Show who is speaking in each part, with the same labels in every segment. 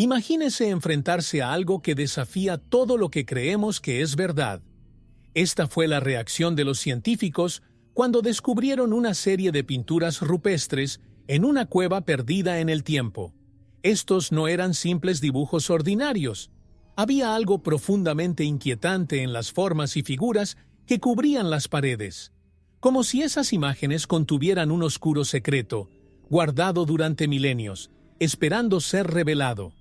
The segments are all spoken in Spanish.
Speaker 1: Imagínese enfrentarse a algo que desafía todo lo que creemos que es verdad. Esta fue la reacción de los científicos cuando descubrieron una serie de pinturas rupestres en una cueva perdida en el tiempo. Estos no eran simples dibujos ordinarios. Había algo profundamente inquietante en las formas y figuras que cubrían las paredes, como si esas imágenes contuvieran un oscuro secreto, guardado durante milenios, esperando ser revelado.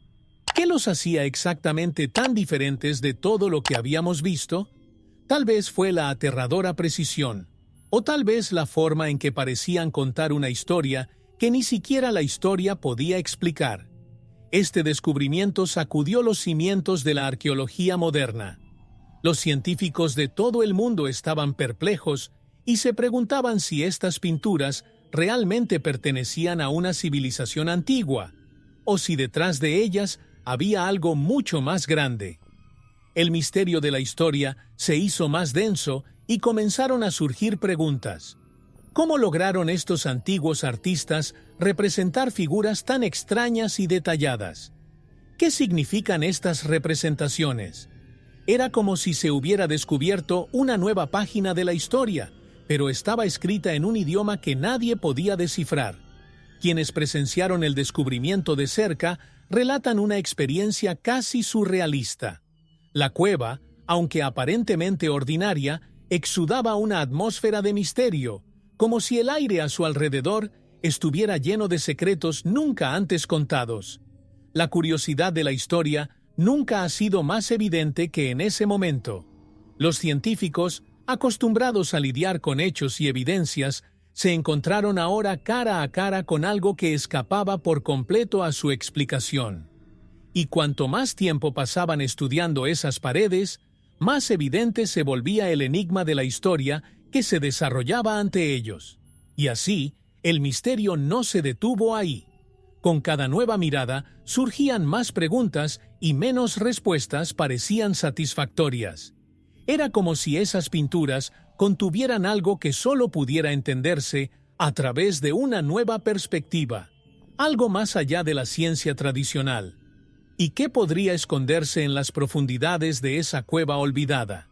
Speaker 1: ¿Qué los hacía exactamente tan diferentes de todo lo que habíamos visto? Tal vez fue la aterradora precisión, o tal vez la forma en que parecían contar una historia que ni siquiera la historia podía explicar. Este descubrimiento sacudió los cimientos de la arqueología moderna. Los científicos de todo el mundo estaban perplejos y se preguntaban si estas pinturas realmente pertenecían a una civilización antigua, o si detrás de ellas había algo mucho más grande. El misterio de la historia se hizo más denso y comenzaron a surgir preguntas. ¿Cómo lograron estos antiguos artistas representar figuras tan extrañas y detalladas? ¿Qué significan estas representaciones? Era como si se hubiera descubierto una nueva página de la historia, pero estaba escrita en un idioma que nadie podía descifrar. Quienes presenciaron el descubrimiento de cerca relatan una experiencia casi surrealista. La cueva, aunque aparentemente ordinaria, exudaba una atmósfera de misterio, como si el aire a su alrededor estuviera lleno de secretos nunca antes contados. La curiosidad de la historia nunca ha sido más evidente que en ese momento. Los científicos, acostumbrados a lidiar con hechos y evidencias, se encontraron ahora cara a cara con algo que escapaba por completo a su explicación. Y cuanto más tiempo pasaban estudiando esas paredes, más evidente se volvía el enigma de la historia que se desarrollaba ante ellos. Y así, el misterio no se detuvo ahí. Con cada nueva mirada surgían más preguntas y menos respuestas parecían satisfactorias. Era como si esas pinturas contuvieran algo que solo pudiera entenderse a través de una nueva perspectiva, algo más allá de la ciencia tradicional. ¿Y qué podría esconderse en las profundidades de esa cueva olvidada?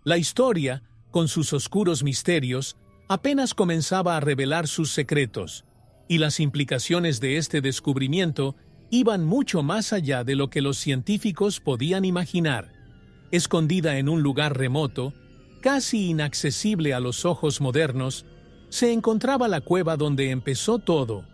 Speaker 1: La historia, con sus oscuros misterios, apenas comenzaba a revelar sus secretos, y las implicaciones de este descubrimiento iban mucho más allá de lo que los científicos podían imaginar. Escondida en un lugar remoto, casi inaccesible a los ojos modernos, se encontraba la cueva donde empezó todo.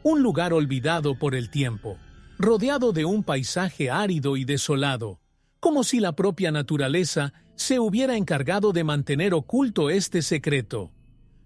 Speaker 1: Un lugar olvidado por el tiempo, rodeado de un paisaje árido y desolado, como si la propia naturaleza se hubiera encargado de mantener oculto este secreto.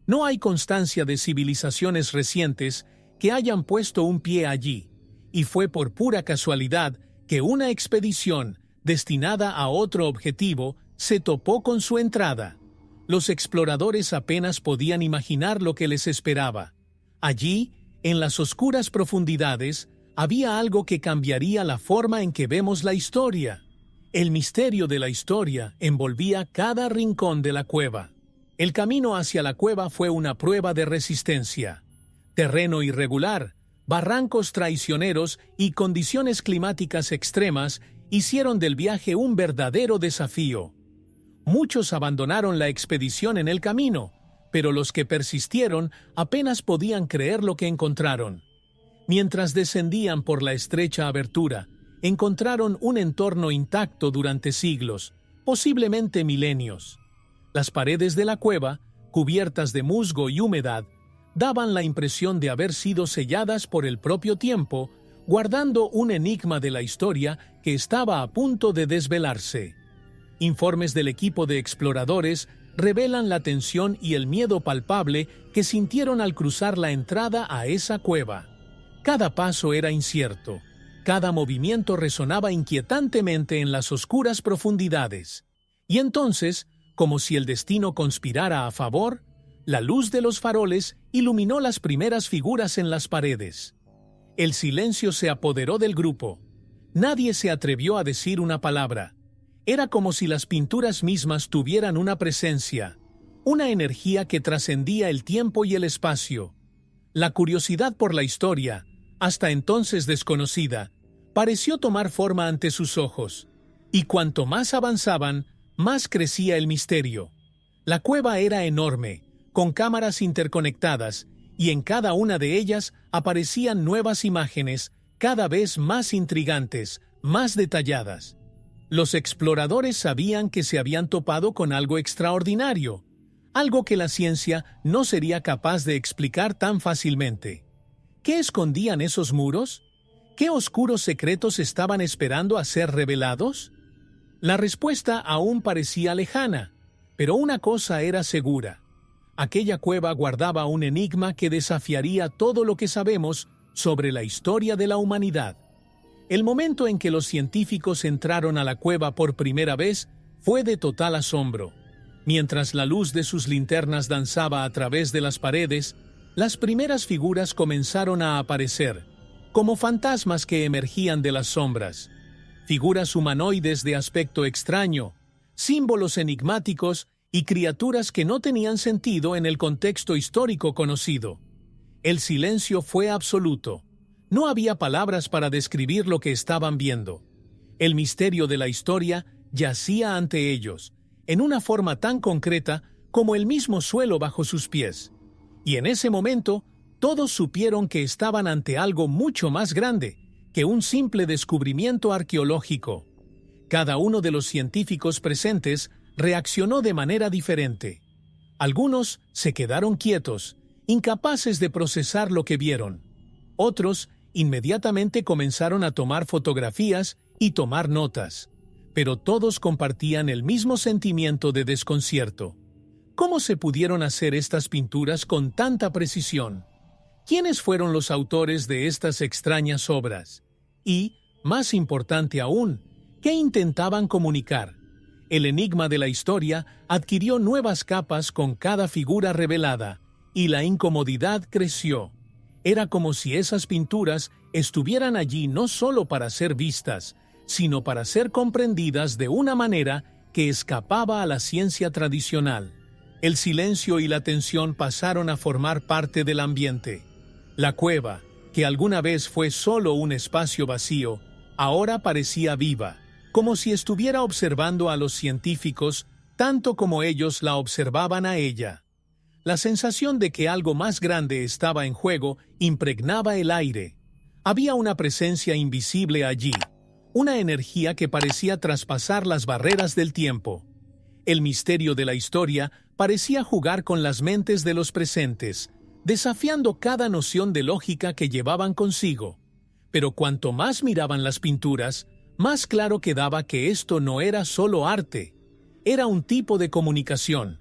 Speaker 1: No hay constancia de civilizaciones recientes que hayan puesto un pie allí, y fue por pura casualidad que una expedición destinada a otro objetivo se topó con su entrada. Los exploradores apenas podían imaginar lo que les esperaba. Allí, en las oscuras profundidades, había algo que cambiaría la forma en que vemos la historia. El misterio de la historia envolvía cada rincón de la cueva. El camino hacia la cueva fue una prueba de resistencia. Terreno irregular, barrancos traicioneros y condiciones climáticas extremas hicieron del viaje un verdadero desafío. Muchos abandonaron la expedición en el camino, pero los que persistieron apenas podían creer lo que encontraron. Mientras descendían por la estrecha abertura, encontraron un entorno intacto durante siglos, posiblemente milenios. Las paredes de la cueva, cubiertas de musgo y humedad, daban la impresión de haber sido selladas por el propio tiempo, guardando un enigma de la historia que estaba a punto de desvelarse. Informes del equipo de exploradores revelan la tensión y el miedo palpable que sintieron al cruzar la entrada a esa cueva. Cada paso era incierto, cada movimiento resonaba inquietantemente en las oscuras profundidades. Y entonces, como si el destino conspirara a favor, la luz de los faroles iluminó las primeras figuras en las paredes. El silencio se apoderó del grupo. Nadie se atrevió a decir una palabra. Era como si las pinturas mismas tuvieran una presencia, una energía que trascendía el tiempo y el espacio. La curiosidad por la historia, hasta entonces desconocida, pareció tomar forma ante sus ojos, y cuanto más avanzaban, más crecía el misterio. La cueva era enorme, con cámaras interconectadas, y en cada una de ellas aparecían nuevas imágenes, cada vez más intrigantes, más detalladas. Los exploradores sabían que se habían topado con algo extraordinario, algo que la ciencia no sería capaz de explicar tan fácilmente. ¿Qué escondían esos muros? ¿Qué oscuros secretos estaban esperando a ser revelados? La respuesta aún parecía lejana, pero una cosa era segura. Aquella cueva guardaba un enigma que desafiaría todo lo que sabemos sobre la historia de la humanidad. El momento en que los científicos entraron a la cueva por primera vez fue de total asombro. Mientras la luz de sus linternas danzaba a través de las paredes, las primeras figuras comenzaron a aparecer, como fantasmas que emergían de las sombras. Figuras humanoides de aspecto extraño, símbolos enigmáticos y criaturas que no tenían sentido en el contexto histórico conocido. El silencio fue absoluto. No había palabras para describir lo que estaban viendo. El misterio de la historia yacía ante ellos, en una forma tan concreta como el mismo suelo bajo sus pies. Y en ese momento, todos supieron que estaban ante algo mucho más grande que un simple descubrimiento arqueológico. Cada uno de los científicos presentes reaccionó de manera diferente. Algunos se quedaron quietos, incapaces de procesar lo que vieron. Otros inmediatamente comenzaron a tomar fotografías y tomar notas, pero todos compartían el mismo sentimiento de desconcierto. ¿Cómo se pudieron hacer estas pinturas con tanta precisión? ¿Quiénes fueron los autores de estas extrañas obras? Y, más importante aún, ¿qué intentaban comunicar? El enigma de la historia adquirió nuevas capas con cada figura revelada, y la incomodidad creció. Era como si esas pinturas estuvieran allí no solo para ser vistas, sino para ser comprendidas de una manera que escapaba a la ciencia tradicional. El silencio y la tensión pasaron a formar parte del ambiente. La cueva, que alguna vez fue solo un espacio vacío, ahora parecía viva, como si estuviera observando a los científicos tanto como ellos la observaban a ella. La sensación de que algo más grande estaba en juego impregnaba el aire. Había una presencia invisible allí, una energía que parecía traspasar las barreras del tiempo. El misterio de la historia parecía jugar con las mentes de los presentes, desafiando cada noción de lógica que llevaban consigo. Pero cuanto más miraban las pinturas, más claro quedaba que esto no era solo arte, era un tipo de comunicación.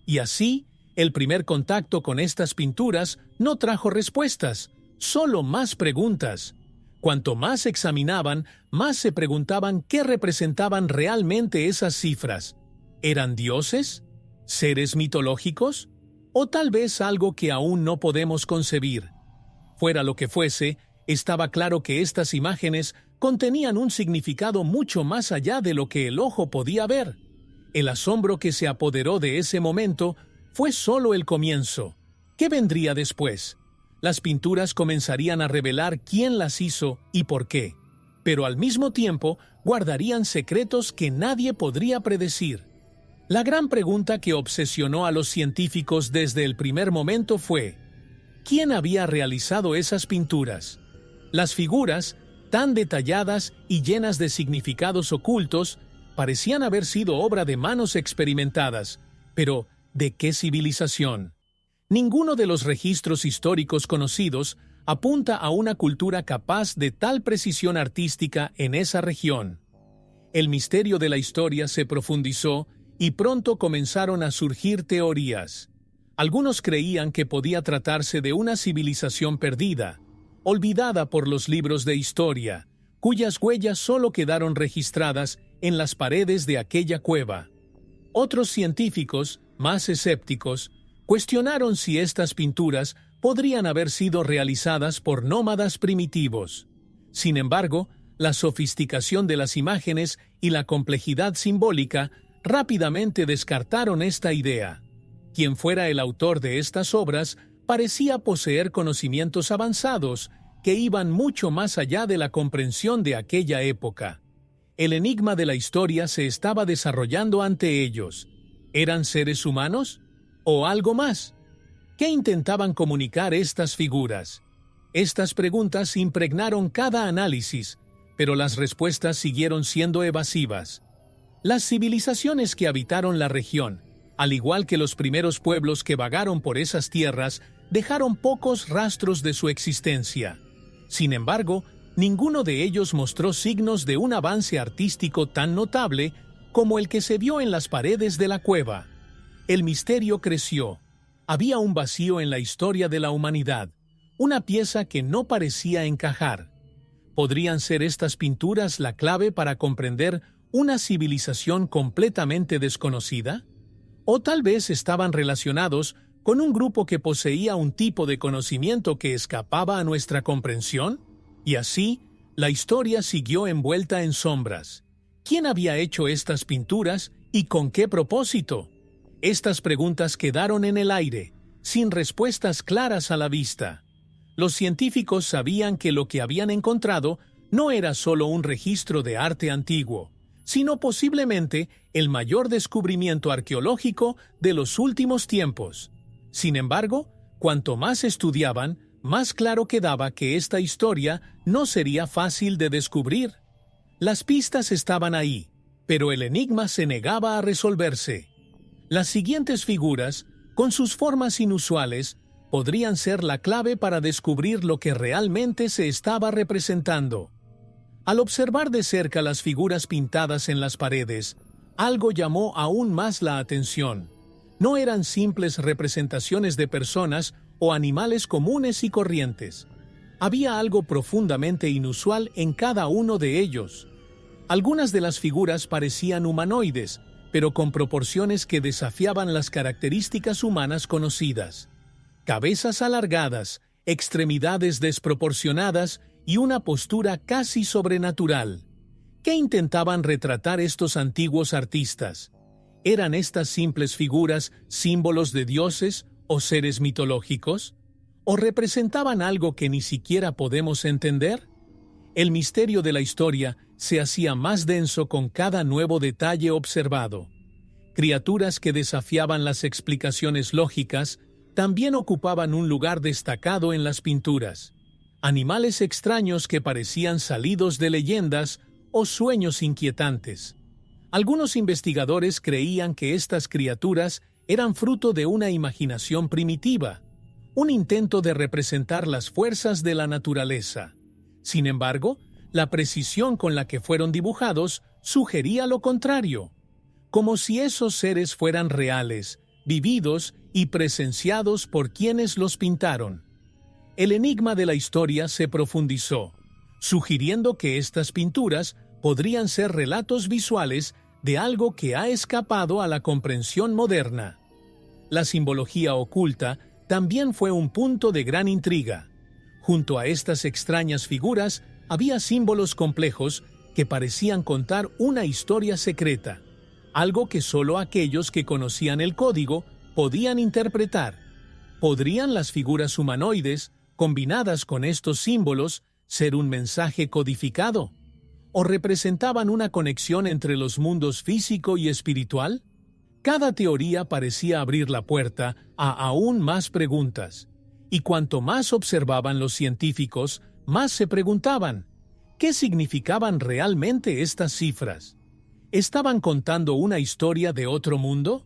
Speaker 1: Y así, el primer contacto con estas pinturas no trajo respuestas, solo más preguntas. Cuanto más examinaban, más se preguntaban qué representaban realmente esas cifras. ¿Eran dioses? ¿Seres mitológicos? ¿O tal vez algo que aún no podemos concebir? Fuera lo que fuese, estaba claro que estas imágenes contenían un significado mucho más allá de lo que el ojo podía ver. El asombro que se apoderó de ese momento fue solo el comienzo. ¿Qué vendría después? Las pinturas comenzarían a revelar quién las hizo y por qué, pero al mismo tiempo guardarían secretos que nadie podría predecir. La gran pregunta que obsesionó a los científicos desde el primer momento fue: ¿quién había realizado esas pinturas? Las figuras, tan detalladas y llenas de significados ocultos, parecían haber sido obra de manos experimentadas, pero ¿de qué civilización? Ninguno de los registros históricos conocidos apunta a una cultura capaz de tal precisión artística en esa región. El misterio de la historia se profundizó y pronto comenzaron a surgir teorías. Algunos creían que podía tratarse de una civilización perdida, olvidada por los libros de historia, cuyas huellas solo quedaron registradas en las paredes de aquella cueva. Otros científicos, más escépticos, cuestionaron si estas pinturas podrían haber sido realizadas por nómadas primitivos. Sin embargo, la sofisticación de las imágenes y la complejidad simbólica rápidamente descartaron esta idea. Quien fuera el autor de estas obras parecía poseer conocimientos avanzados que iban mucho más allá de la comprensión de aquella época. El enigma de la historia se estaba desarrollando ante ellos. ¿Eran seres humanos? ¿O algo más? ¿Qué intentaban comunicar estas figuras? Estas preguntas impregnaron cada análisis, pero las respuestas siguieron siendo evasivas. Las civilizaciones que habitaron la región, al igual que los primeros pueblos que vagaron por esas tierras, dejaron pocos rastros de su existencia. Sin embargo, ninguno de ellos mostró signos de un avance artístico tan notable como el que se vio en las paredes de la cueva. El misterio creció. Había un vacío en la historia de la humanidad, una pieza que no parecía encajar. ¿Podrían ser estas pinturas la clave para comprender una civilización completamente desconocida? ¿O tal vez estaban relacionados con un grupo que poseía un tipo de conocimiento que escapaba a nuestra comprensión? Y así, la historia siguió envuelta en sombras. ¿Quién había hecho estas pinturas y con qué propósito? Estas preguntas quedaron en el aire, sin respuestas claras a la vista. Los científicos sabían que lo que habían encontrado no era solo un registro de arte antiguo, sino posiblemente el mayor descubrimiento arqueológico de los últimos tiempos. Sin embargo, cuanto más estudiaban, más claro quedaba que esta historia no sería fácil de descubrir. Las pistas estaban ahí, pero el enigma se negaba a resolverse. Las siguientes figuras, con sus formas inusuales, podrían ser la clave para descubrir lo que realmente se estaba representando. Al observar de cerca las figuras pintadas en las paredes, algo llamó aún más la atención. No eran simples representaciones de personas o animales comunes y corrientes. Había algo profundamente inusual en cada uno de ellos. Algunas de las figuras parecían humanoides, pero con proporciones que desafiaban las características humanas conocidas. Cabezas alargadas, extremidades desproporcionadas y una postura casi sobrenatural. ¿Qué intentaban retratar estos antiguos artistas? ¿Eran estas simples figuras símbolos de dioses o seres mitológicos? ¿O representaban algo que ni siquiera podemos entender? El misterio de la historia se hacía más denso con cada nuevo detalle observado. Criaturas que desafiaban las explicaciones lógicas también ocupaban un lugar destacado en las pinturas. Animales extraños que parecían salidos de leyendas o sueños inquietantes. Algunos investigadores creían que estas criaturas eran fruto de una imaginación primitiva, un intento de representar las fuerzas de la naturaleza. Sin embargo, la precisión con la que fueron dibujados sugería lo contrario, como si esos seres fueran reales, vividos y presenciados por quienes los pintaron. El enigma de la historia se profundizó, sugiriendo que estas pinturas podrían ser relatos visuales de algo que ha escapado a la comprensión moderna. La simbología oculta también fue un punto de gran intriga. Junto a estas extrañas figuras había símbolos complejos que parecían contar una historia secreta, algo que solo aquellos que conocían el código podían interpretar. ¿Podrían las figuras humanoides, combinadas con estos símbolos, ser un mensaje codificado? ¿O representaban una conexión entre los mundos físico y espiritual? Cada teoría parecía abrir la puerta a aún más preguntas. Y cuanto más observaban los científicos, más se preguntaban, ¿qué significaban realmente estas cifras? ¿Estaban contando una historia de otro mundo?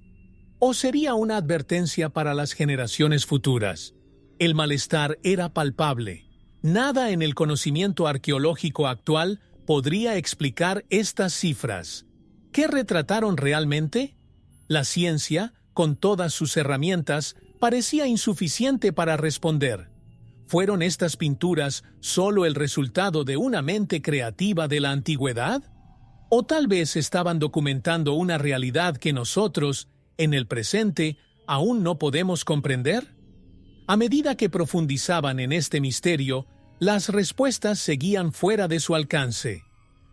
Speaker 1: ¿O sería una advertencia para las generaciones futuras? El malestar era palpable. Nada en el conocimiento arqueológico actual podría explicar estas cifras. ¿Qué retrataron realmente? La ciencia, con todas sus herramientas, parecía insuficiente para responder. ¿Fueron estas pinturas solo el resultado de una mente creativa de la antigüedad? ¿O tal vez estaban documentando una realidad que nosotros, en el presente, aún no podemos comprender? A medida que profundizaban en este misterio, las respuestas seguían fuera de su alcance.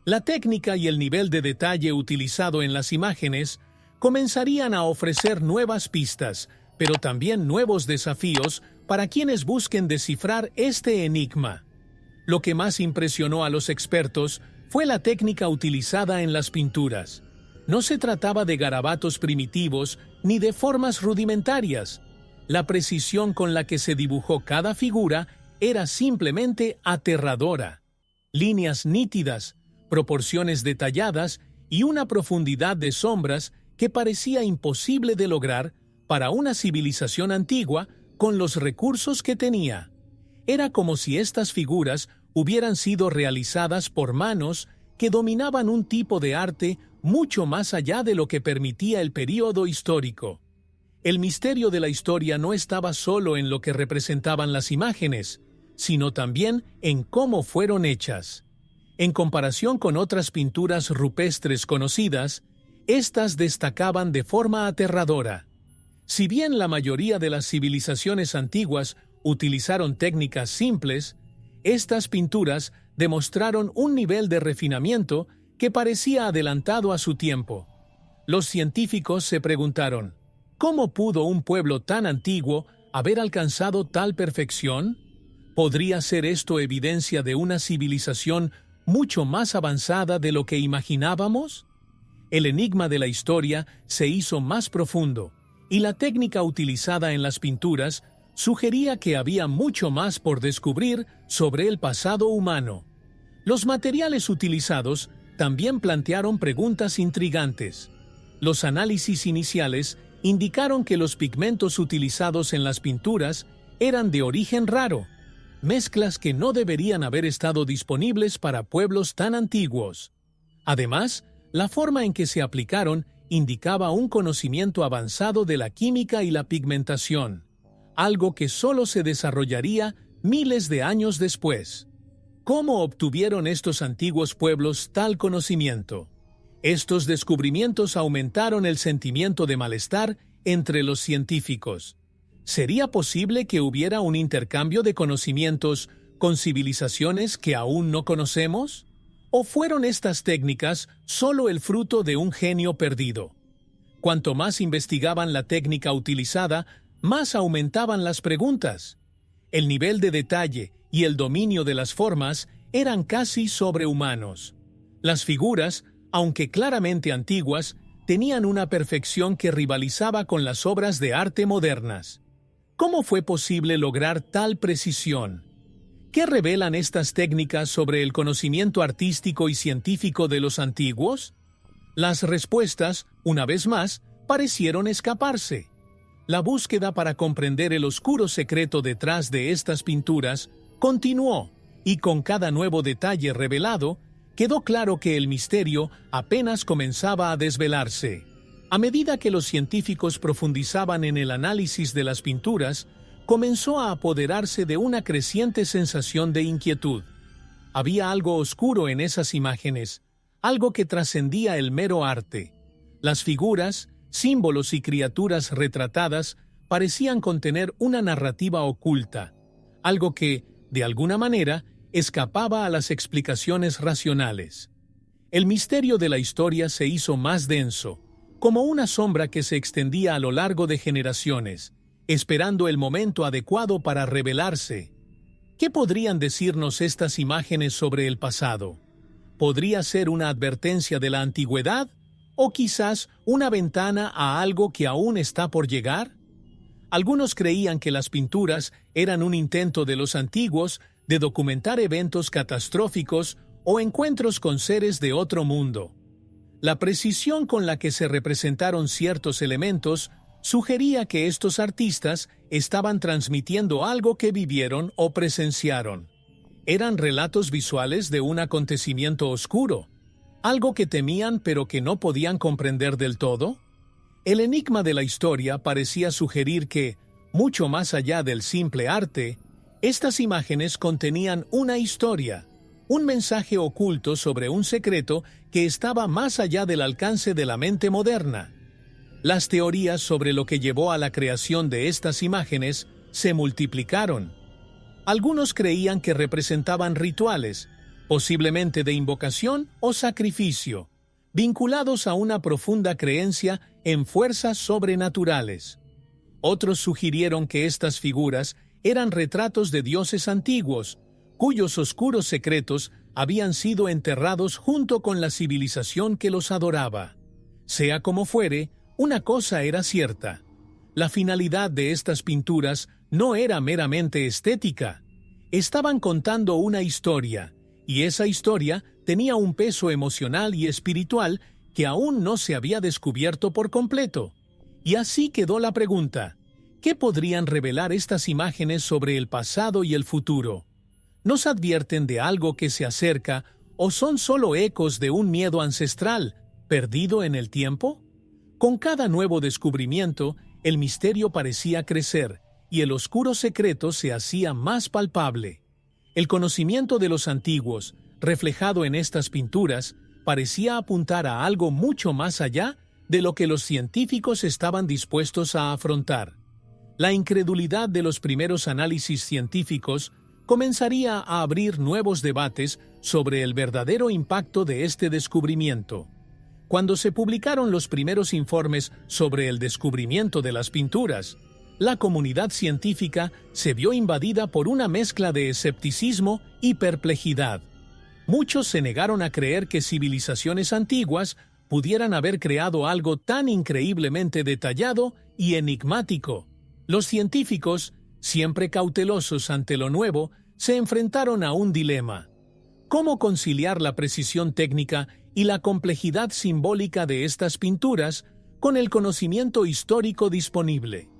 Speaker 1: La técnica y el nivel de detalle utilizado en las imágenes comenzarían a ofrecer nuevas pistas, pero también nuevos desafíos para quienes busquen descifrar este enigma. Lo que más impresionó a los expertos fue la técnica utilizada en las pinturas. No se trataba de garabatos primitivos ni de formas rudimentarias. La precisión con la que se dibujó cada figura era simplemente aterradora. Líneas nítidas, proporciones detalladas y una profundidad de sombras que parecía imposible de lograr para una civilización antigua con los recursos que tenía. Era como si estas figuras hubieran sido realizadas por manos que dominaban un tipo de arte mucho más allá de lo que permitía el período histórico. El misterio de la historia no estaba solo en lo que representaban las imágenes, sino también en cómo fueron hechas. En comparación con otras pinturas rupestres conocidas, estas destacaban de forma aterradora. Si bien la mayoría de las civilizaciones antiguas utilizaron técnicas simples, estas pinturas demostraron un nivel de refinamiento que parecía adelantado a su tiempo. Los científicos se preguntaron, ¿cómo pudo un pueblo tan antiguo haber alcanzado tal perfección? ¿Podría ser esto evidencia de una civilización mucho más avanzada de lo que imaginábamos? El enigma de la historia se hizo más profundo, y la técnica utilizada en las pinturas sugería que había mucho más por descubrir sobre el pasado humano. Los materiales utilizados también plantearon preguntas intrigantes. Los análisis iniciales indicaron que los pigmentos utilizados en las pinturas eran de origen raro, mezclas que no deberían haber estado disponibles para pueblos tan antiguos. Además, la forma en que se aplicaron indicaba un conocimiento avanzado de la química y la pigmentación, algo que solo se desarrollaría miles de años después. ¿Cómo obtuvieron estos antiguos pueblos tal conocimiento? Estos descubrimientos aumentaron el sentimiento de malestar entre los científicos. ¿Sería posible que hubiera un intercambio de conocimientos con civilizaciones que aún no conocemos? ¿O fueron estas técnicas solo el fruto de un genio perdido? Cuanto más investigaban la técnica utilizada, más aumentaban las preguntas. El nivel de detalle y el dominio de las formas eran casi sobrehumanos. Las figuras, aunque claramente antiguas, tenían una perfección que rivalizaba con las obras de arte modernas. ¿Cómo fue posible lograr tal precisión? ¿Qué revelan estas técnicas sobre el conocimiento artístico y científico de los antiguos? Las respuestas, una vez más, parecieron escaparse. La búsqueda para comprender el oscuro secreto detrás de estas pinturas continuó, y con cada nuevo detalle revelado, quedó claro que el misterio apenas comenzaba a desvelarse. A medida que los científicos profundizaban en el análisis de las pinturas, comenzó a apoderarse de una creciente sensación de inquietud. Había algo oscuro en esas imágenes, algo que trascendía el mero arte. Las figuras, símbolos y criaturas retratadas parecían contener una narrativa oculta, algo que, de alguna manera, escapaba a las explicaciones racionales. El misterio de la historia se hizo más denso, como una sombra que se extendía a lo largo de generaciones, esperando el momento adecuado para revelarse. ¿Qué podrían decirnos estas imágenes sobre el pasado? ¿Podría ser una advertencia de la antigüedad? ¿O quizás una ventana a algo que aún está por llegar? Algunos creían que las pinturas eran un intento de los antiguos de documentar eventos catastróficos o encuentros con seres de otro mundo. La precisión con la que se representaron ciertos elementos sugería que estos artistas estaban transmitiendo algo que vivieron o presenciaron. Eran relatos visuales de un acontecimiento oscuro, algo que temían pero que no podían comprender del todo. El enigma de la historia parecía sugerir que, mucho más allá del simple arte, estas imágenes contenían una historia, un mensaje oculto sobre un secreto que estaba más allá del alcance de la mente moderna. Las teorías sobre lo que llevó a la creación de estas imágenes se multiplicaron. Algunos creían que representaban rituales, posiblemente de invocación o sacrificio, vinculados a una profunda creencia en fuerzas sobrenaturales. Otros sugirieron que estas figuras eran retratos de dioses antiguos, cuyos oscuros secretos habían sido enterrados junto con la civilización que los adoraba. Sea como fuere, una cosa era cierta. La finalidad de estas pinturas no era meramente estética. Estaban contando una historia, y esa historia tenía un peso emocional y espiritual que aún no se había descubierto por completo. Y así quedó la pregunta: ¿qué podrían revelar estas imágenes sobre el pasado y el futuro? ¿Nos advierten de algo que se acerca o son solo ecos de un miedo ancestral, perdido en el tiempo? Con cada nuevo descubrimiento, el misterio parecía crecer y el oscuro secreto se hacía más palpable. El conocimiento de los antiguos, reflejado en estas pinturas, parecía apuntar a algo mucho más allá de lo que los científicos estaban dispuestos a afrontar. La incredulidad de los primeros análisis científicos comenzaría a abrir nuevos debates sobre el verdadero impacto de este descubrimiento. Cuando se publicaron los primeros informes sobre el descubrimiento de las pinturas, la comunidad científica se vio invadida por una mezcla de escepticismo y perplejidad. Muchos se negaron a creer que civilizaciones antiguas pudieran haber creado algo tan increíblemente detallado y enigmático. Los científicos, siempre cautelosos ante lo nuevo, se enfrentaron a un dilema: ¿cómo conciliar la precisión técnica y la complejidad simbólica de estas pinturas con el conocimiento histórico disponible?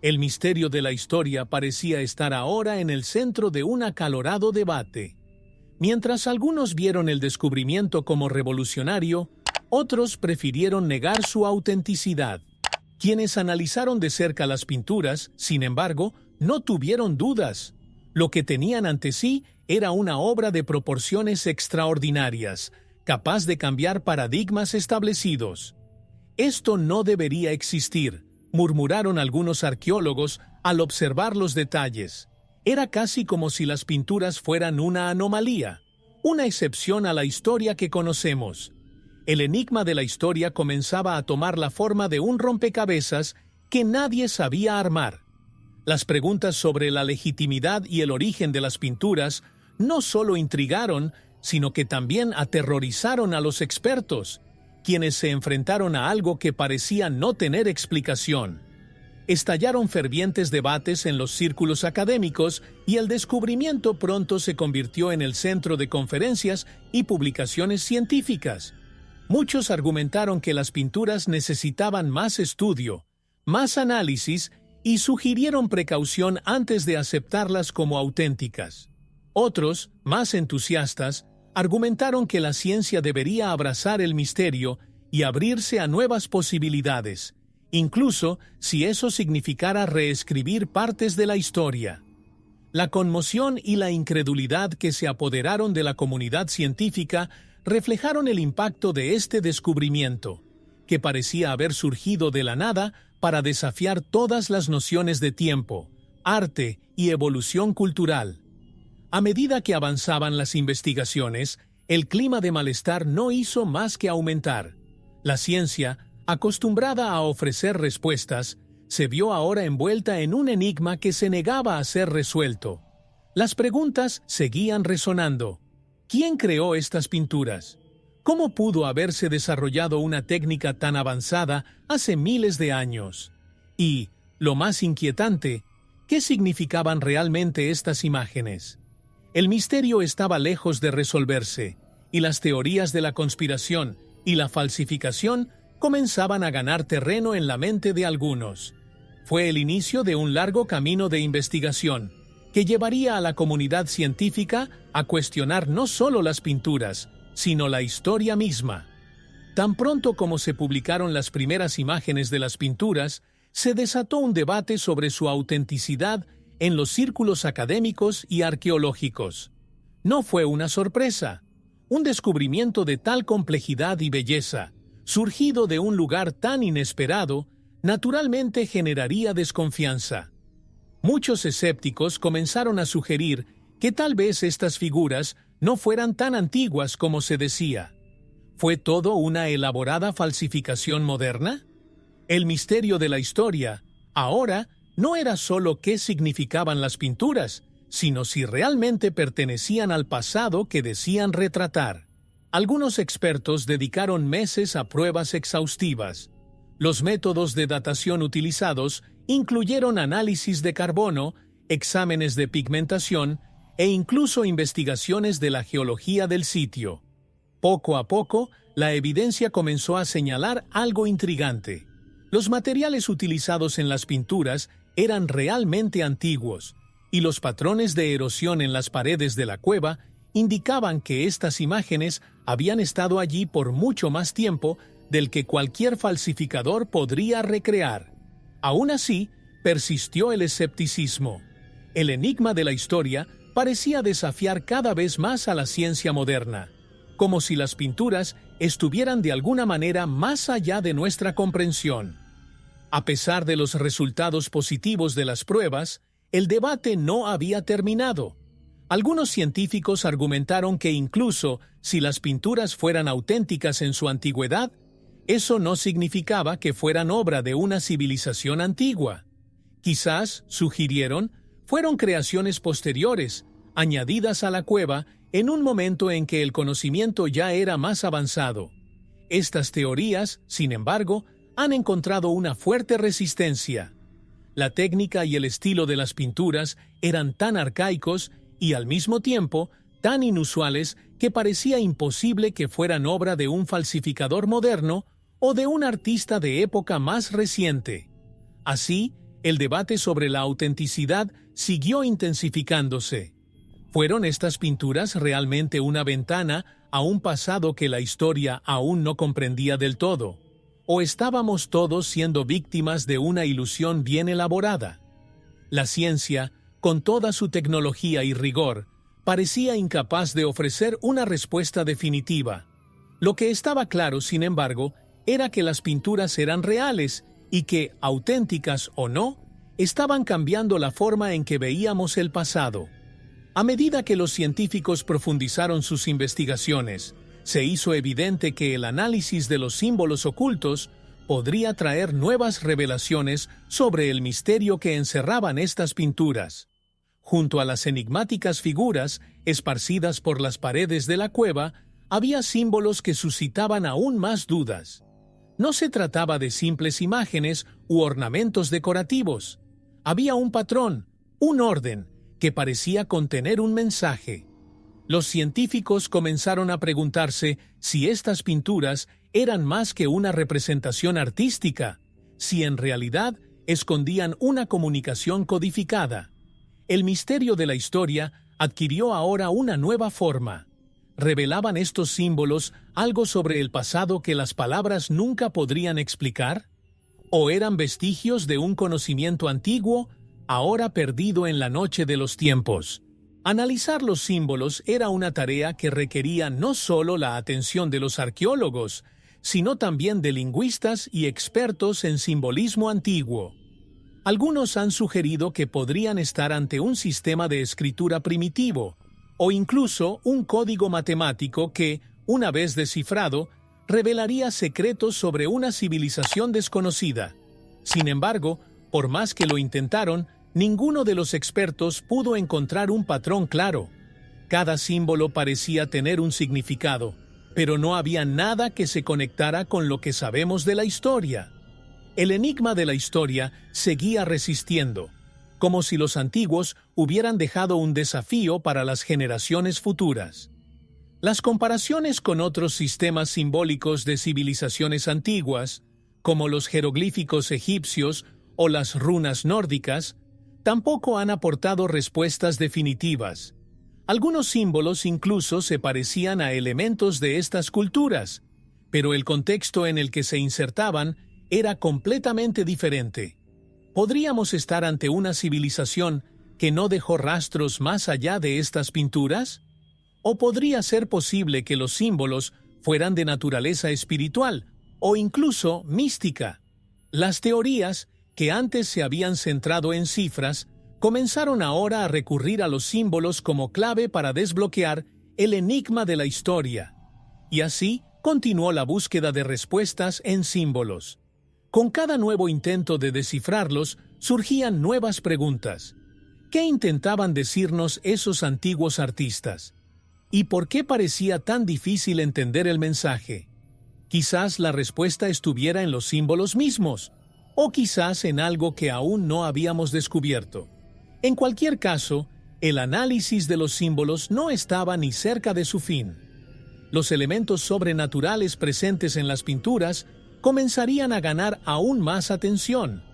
Speaker 1: El misterio de la historia parecía estar ahora en el centro de un acalorado debate. Mientras algunos vieron el descubrimiento como revolucionario, otros prefirieron negar su autenticidad. Quienes analizaron de cerca las pinturas, sin embargo, no tuvieron dudas. Lo que tenían ante sí era una obra de proporciones extraordinarias, capaz de cambiar paradigmas establecidos. Esto no debería existir, murmuraron algunos arqueólogos al observar los detalles. Era casi como si las pinturas fueran una anomalía, una excepción a la historia que conocemos. El enigma de la historia comenzaba a tomar la forma de un rompecabezas que nadie sabía armar. Las preguntas sobre la legitimidad y el origen de las pinturas no solo intrigaron, sino que también aterrorizaron a los expertos, quienes se enfrentaron a algo que parecía no tener explicación. Estallaron fervientes debates en los círculos académicos y el descubrimiento pronto se convirtió en el centro de conferencias y publicaciones científicas. Muchos argumentaron que las pinturas necesitaban más estudio, más análisis y sugirieron precaución antes de aceptarlas como auténticas. Otros, más entusiastas, argumentaron que la ciencia debería abrazar el misterio y abrirse a nuevas posibilidades, incluso si eso significara reescribir partes de la historia. La conmoción y la incredulidad que se apoderaron de la comunidad científica reflejaron el impacto de este descubrimiento, que parecía haber surgido de la nada para desafiar todas las nociones de tiempo, arte y evolución cultural. A medida que avanzaban las investigaciones, el clima de malestar no hizo más que aumentar. La ciencia, acostumbrada a ofrecer respuestas, se vio ahora envuelta en un enigma que se negaba a ser resuelto. Las preguntas seguían resonando. ¿Quién creó estas pinturas? ¿Cómo pudo haberse desarrollado una técnica tan avanzada hace miles de años? Y, lo más inquietante, ¿qué significaban realmente estas imágenes? El misterio estaba lejos de resolverse, y las teorías de la conspiración y la falsificación comenzaban a ganar terreno en la mente de algunos. Fue el inicio de un largo camino de investigación, que llevaría a la comunidad científica a cuestionar no solo las pinturas, sino la historia misma. Tan pronto como se publicaron las primeras imágenes de las pinturas, se desató un debate sobre su autenticidad en los círculos académicos y arqueológicos. No fue una sorpresa. Un descubrimiento de tal complejidad y belleza, surgido de un lugar tan inesperado, naturalmente generaría desconfianza. Muchos escépticos comenzaron a sugerir que tal vez estas figuras no fueran tan antiguas como se decía. ¿Fue todo una elaborada falsificación moderna? El misterio de la historia, ahora, no era solo qué significaban las pinturas, sino si realmente pertenecían al pasado que decían retratar. Algunos expertos dedicaron meses a pruebas exhaustivas. Los métodos de datación utilizados incluyeron análisis de carbono, exámenes de pigmentación e incluso investigaciones de la geología del sitio. Poco a poco, la evidencia comenzó a señalar algo intrigante. Los materiales utilizados en las pinturas eran realmente antiguos, y los patrones de erosión en las paredes de la cueva indicaban que estas imágenes habían estado allí por mucho más tiempo del que cualquier falsificador podría recrear. Aún así, persistió el escepticismo. El enigma de la historia parecía desafiar cada vez más a la ciencia moderna, como si las pinturas estuvieran de alguna manera más allá de nuestra comprensión. A pesar de los resultados positivos de las pruebas, el debate no había terminado. Algunos científicos argumentaron que incluso si las pinturas fueran auténticas en su antigüedad, eso no significaba que fueran obra de una civilización antigua. Quizás, sugirieron, fueron creaciones posteriores, añadidas a la cueva en un momento en que el conocimiento ya era más avanzado. Estas teorías, sin embargo, han encontrado una fuerte resistencia. La técnica y el estilo de las pinturas eran tan arcaicos y al mismo tiempo tan inusuales que parecía imposible que fueran obra de un falsificador moderno o de un artista de época más reciente. Así, el debate sobre la autenticidad siguió intensificándose. ¿Fueron estas pinturas realmente una ventana a un pasado que la historia aún no comprendía del todo? ¿O estábamos todos siendo víctimas de una ilusión bien elaborada? La ciencia, con toda su tecnología y rigor, parecía incapaz de ofrecer una respuesta definitiva. Lo que estaba claro, sin embargo, era que las pinturas eran reales y que, auténticas o no, estaban cambiando la forma en que veíamos el pasado. A medida que los científicos profundizaron sus investigaciones, se hizo evidente que el análisis de los símbolos ocultos podría traer nuevas revelaciones sobre el misterio que encerraban estas pinturas. Junto a las enigmáticas figuras esparcidas por las paredes de la cueva, había símbolos que suscitaban aún más dudas. No se trataba de simples imágenes u ornamentos decorativos. Había un patrón, un orden, que parecía contener un mensaje. Los científicos comenzaron a preguntarse si estas pinturas eran más que una representación artística, si en realidad escondían una comunicación codificada. El misterio de la historia adquirió ahora una nueva forma. ¿Revelaban estos símbolos algo sobre el pasado que las palabras nunca podrían explicar? ¿O eran vestigios de un conocimiento antiguo, ahora perdido en la noche de los tiempos? Analizar los símbolos era una tarea que requería no solo la atención de los arqueólogos, sino también de lingüistas y expertos en simbolismo antiguo. Algunos han sugerido que podrían estar ante un sistema de escritura primitivo, o incluso un código matemático que, una vez descifrado, revelaría secretos sobre una civilización desconocida. Sin embargo, por más que lo intentaron, ninguno de los expertos pudo encontrar un patrón claro. Cada símbolo parecía tener un significado, pero no había nada que se conectara con lo que sabemos de la historia. El enigma de la historia seguía resistiendo, como si los antiguos hubieran dejado un desafío para las generaciones futuras. Las comparaciones con otros sistemas simbólicos de civilizaciones antiguas, como los jeroglíficos egipcios o las runas nórdicas, tampoco han aportado respuestas definitivas. Algunos símbolos incluso se parecían a elementos de estas culturas, pero el contexto en el que se insertaban era completamente diferente. ¿Podríamos estar ante una civilización que no dejó rastros más allá de estas pinturas? ¿O podría ser posible que los símbolos fueran de naturaleza espiritual o incluso mística? Las teorías, que antes se habían centrado en cifras, comenzaron ahora a recurrir a los símbolos como clave para desbloquear el enigma de la historia. Y así continuó la búsqueda de respuestas en símbolos. Con cada nuevo intento de descifrarlos, surgían nuevas preguntas. ¿Qué intentaban decirnos esos antiguos artistas? ¿Y por qué parecía tan difícil entender el mensaje? Quizás la respuesta estuviera en los símbolos mismos, o quizás en algo que aún no habíamos descubierto. En cualquier caso, el análisis de los símbolos no estaba ni cerca de su fin. Los elementos sobrenaturales presentes en las pinturas comenzarían a ganar aún más atención,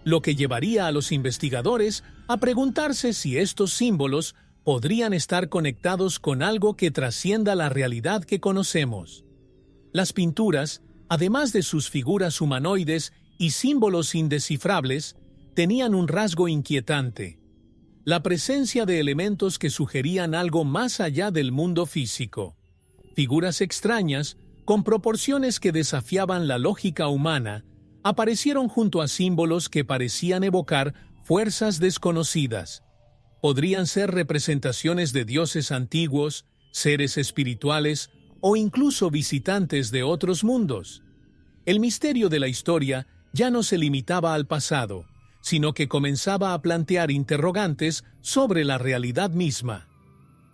Speaker 1: lo que llevaría a los investigadores a preguntarse si estos símbolos podrían estar conectados con algo que trascienda la realidad que conocemos. Las pinturas, además de sus figuras humanoides y símbolos indescifrables, tenían un rasgo inquietante: la presencia de elementos que sugerían algo más allá del mundo físico. Figuras extrañas, con proporciones que desafiaban la lógica humana, aparecieron junto a símbolos que parecían evocar fuerzas desconocidas. Podrían ser representaciones de dioses antiguos, seres espirituales o incluso visitantes de otros mundos. El misterio de la historia ya no se limitaba al pasado, sino que comenzaba a plantear interrogantes sobre la realidad misma.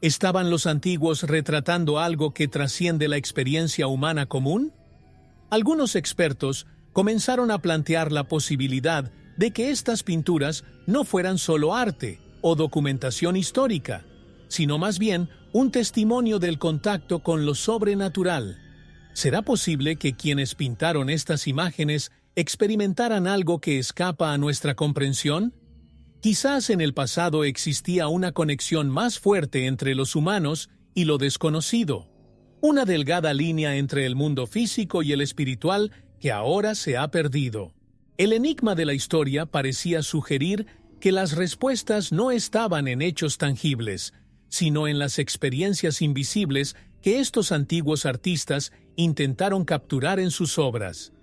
Speaker 1: ¿Estaban los antiguos retratando algo que trasciende la experiencia humana común? Algunos expertos comenzaron a plantear la posibilidad de que estas pinturas no fueran solo arte o documentación histórica, sino más bien un testimonio del contacto con lo sobrenatural. ¿Será posible que quienes pintaron estas imágenes experimentaran algo que escapa a nuestra comprensión? Quizás en el pasado existía una conexión más fuerte entre los humanos y lo desconocido, una delgada línea entre el mundo físico y el espiritual que ahora se ha perdido. El enigma de la historia parecía sugerir que las respuestas no estaban en hechos tangibles, sino en las experiencias invisibles que estos antiguos artistas intentaron capturar en sus obras.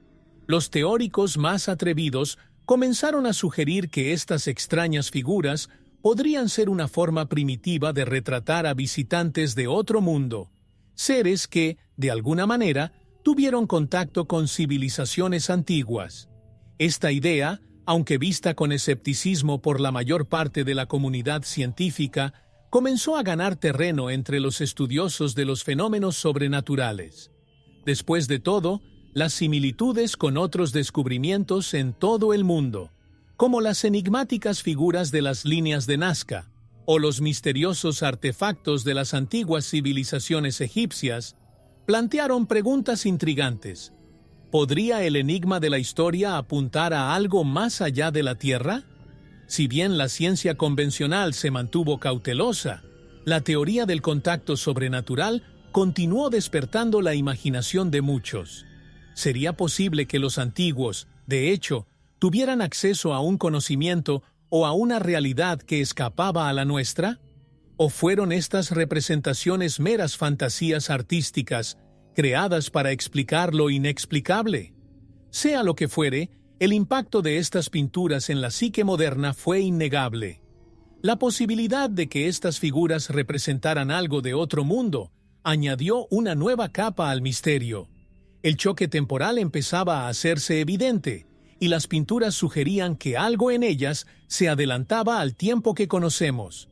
Speaker 1: Los teóricos más atrevidos comenzaron a sugerir que estas extrañas figuras podrían ser una forma primitiva de retratar a visitantes de otro mundo, seres que, de alguna manera, tuvieron contacto con civilizaciones antiguas. Esta idea, aunque vista con escepticismo por la mayor parte de la comunidad científica, comenzó a ganar terreno entre los estudiosos de los fenómenos sobrenaturales. Después de todo, las similitudes con otros descubrimientos en todo el mundo, como las enigmáticas figuras de las líneas de Nazca o los misteriosos artefactos de las antiguas civilizaciones egipcias, plantearon preguntas intrigantes. ¿Podría el enigma de la historia apuntar a algo más allá de la Tierra? Si bien la ciencia convencional se mantuvo cautelosa, la teoría del contacto sobrenatural continuó despertando la imaginación de muchos. ¿Sería posible que los antiguos, de hecho, tuvieran acceso a un conocimiento o a una realidad que escapaba a la nuestra? ¿O fueron estas representaciones meras fantasías artísticas creadas para explicar lo inexplicable? Sea lo que fuere, el impacto de estas pinturas en la psique moderna fue innegable. La posibilidad de que estas figuras representaran algo de otro mundo añadió una nueva capa al misterio. El choque temporal empezaba a hacerse evidente, y las pinturas sugerían que algo en ellas se adelantaba al tiempo que conocemos.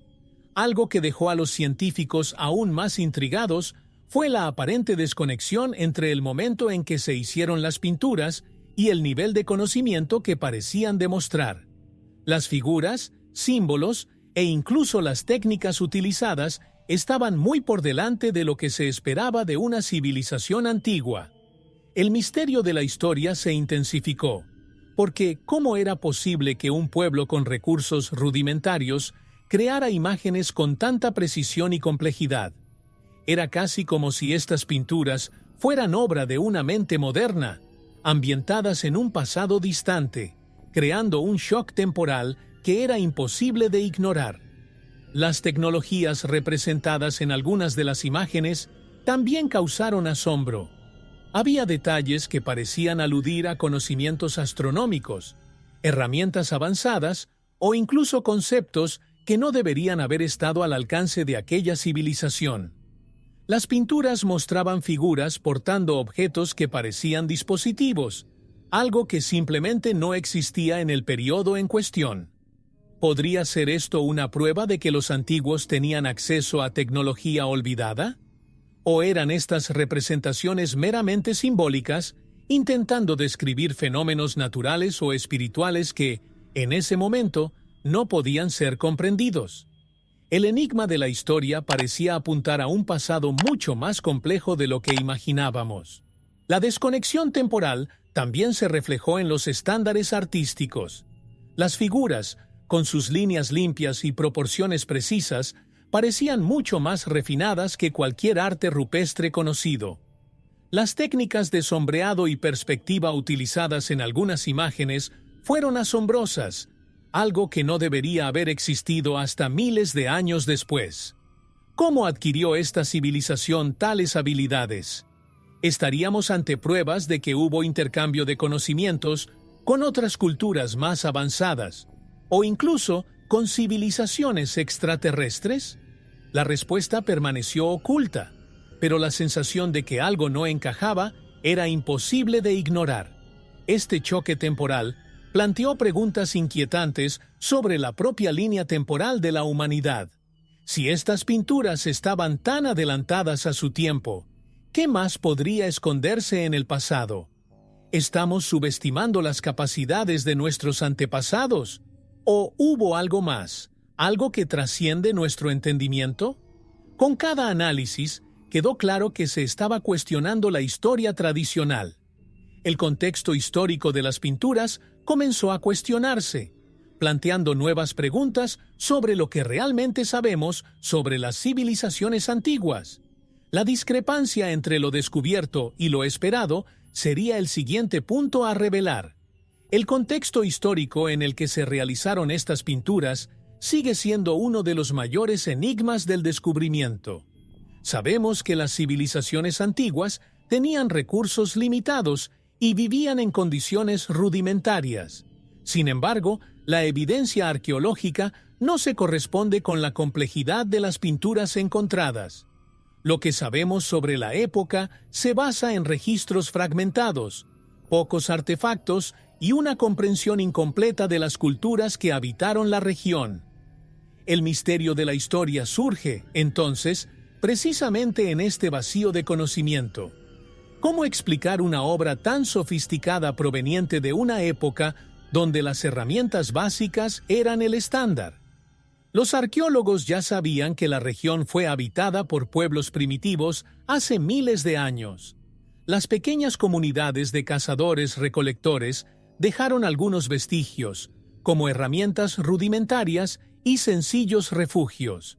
Speaker 1: Algo que dejó a los científicos aún más intrigados fue la aparente desconexión entre el momento en que se hicieron las pinturas y el nivel de conocimiento que parecían demostrar. Las figuras, símbolos e incluso las técnicas utilizadas estaban muy por delante de lo que se esperaba de una civilización antigua. El misterio de la historia se intensificó, porque ¿cómo era posible que un pueblo con recursos rudimentarios creara imágenes con tanta precisión y complejidad? Era casi como si estas pinturas fueran obra de una mente moderna, ambientadas en un pasado distante, creando un shock temporal que era imposible de ignorar. Las tecnologías representadas en algunas de las imágenes también causaron asombro. Había detalles que parecían aludir a conocimientos astronómicos, herramientas avanzadas o incluso conceptos que no deberían haber estado al alcance de aquella civilización. Las pinturas mostraban figuras portando objetos que parecían dispositivos, algo que simplemente no existía en el periodo en cuestión. ¿Podría ser esto una prueba de que los antiguos tenían acceso a tecnología olvidada? ¿O eran estas representaciones meramente simbólicas, intentando describir fenómenos naturales o espirituales que, en ese momento, no podían ser comprendidos? El enigma de la historia parecía apuntar a un pasado mucho más complejo de lo que imaginábamos. La desconexión temporal también se reflejó en los estándares artísticos. Las figuras, con sus líneas limpias y proporciones precisas, parecían mucho más refinadas que cualquier arte rupestre conocido. Las técnicas de sombreado y perspectiva utilizadas en algunas imágenes fueron asombrosas, algo que no debería haber existido hasta miles de años después. ¿Cómo adquirió esta civilización tales habilidades? Estaríamos ante pruebas de que hubo intercambio de conocimientos con otras culturas más avanzadas, o incluso con civilizaciones extraterrestres. La respuesta permaneció oculta, pero la sensación de que algo no encajaba era imposible de ignorar. Este choque temporal planteó preguntas inquietantes sobre la propia línea temporal de la humanidad. Si estas pinturas estaban tan adelantadas a su tiempo, ¿qué más podría esconderse en el pasado? ¿Estamos subestimando las capacidades de nuestros antepasados? ¿O hubo algo más, algo que trasciende nuestro entendimiento? Con cada análisis, quedó claro que se estaba cuestionando la historia tradicional. El contexto histórico de las pinturas comenzó a cuestionarse, planteando nuevas preguntas sobre lo que realmente sabemos sobre las civilizaciones antiguas. La discrepancia entre lo descubierto y lo esperado sería el siguiente punto a revelar. El contexto histórico en el que se realizaron estas pinturas sigue siendo uno de los mayores enigmas del descubrimiento. Sabemos que las civilizaciones antiguas tenían recursos limitados y vivían en condiciones rudimentarias. Sin embargo, la evidencia arqueológica no se corresponde con la complejidad de las pinturas encontradas. Lo que sabemos sobre la época se basa en registros fragmentados, pocos artefactos y una comprensión incompleta de las culturas que habitaron la región. El misterio de la historia surge, entonces, precisamente en este vacío de conocimiento. ¿Cómo explicar una obra tan sofisticada proveniente de una época donde las herramientas básicas eran el estándar? Los arqueólogos ya sabían que la región fue habitada por pueblos primitivos hace miles de años. Las pequeñas comunidades de cazadores-recolectores dejaron algunos vestigios, como herramientas rudimentarias y sencillos refugios.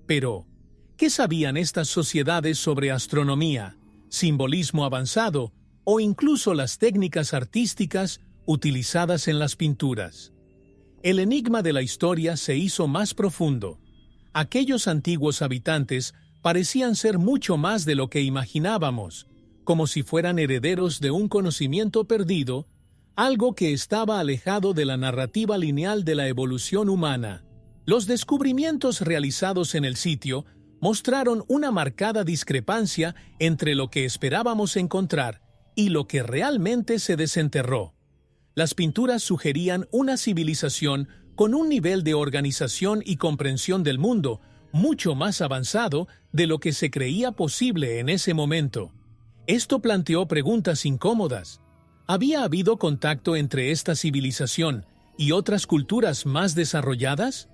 Speaker 1: Pero, ¿qué sabían estas sociedades sobre astronomía, simbolismo avanzado o incluso las técnicas artísticas utilizadas en las pinturas? El enigma de la historia se hizo más profundo. Aquellos antiguos habitantes parecían ser mucho más de lo que imaginábamos, como si fueran herederos de un conocimiento perdido, algo que estaba alejado de la narrativa lineal de la evolución humana. Los descubrimientos realizados en el sitio mostraron una marcada discrepancia entre lo que esperábamos encontrar y lo que realmente se desenterró. Las pinturas sugerían una civilización con un nivel de organización y comprensión del mundo mucho más avanzado de lo que se creía posible en ese momento. Esto planteó preguntas incómodas. ¿Había habido contacto entre esta civilización y otras culturas más desarrolladas?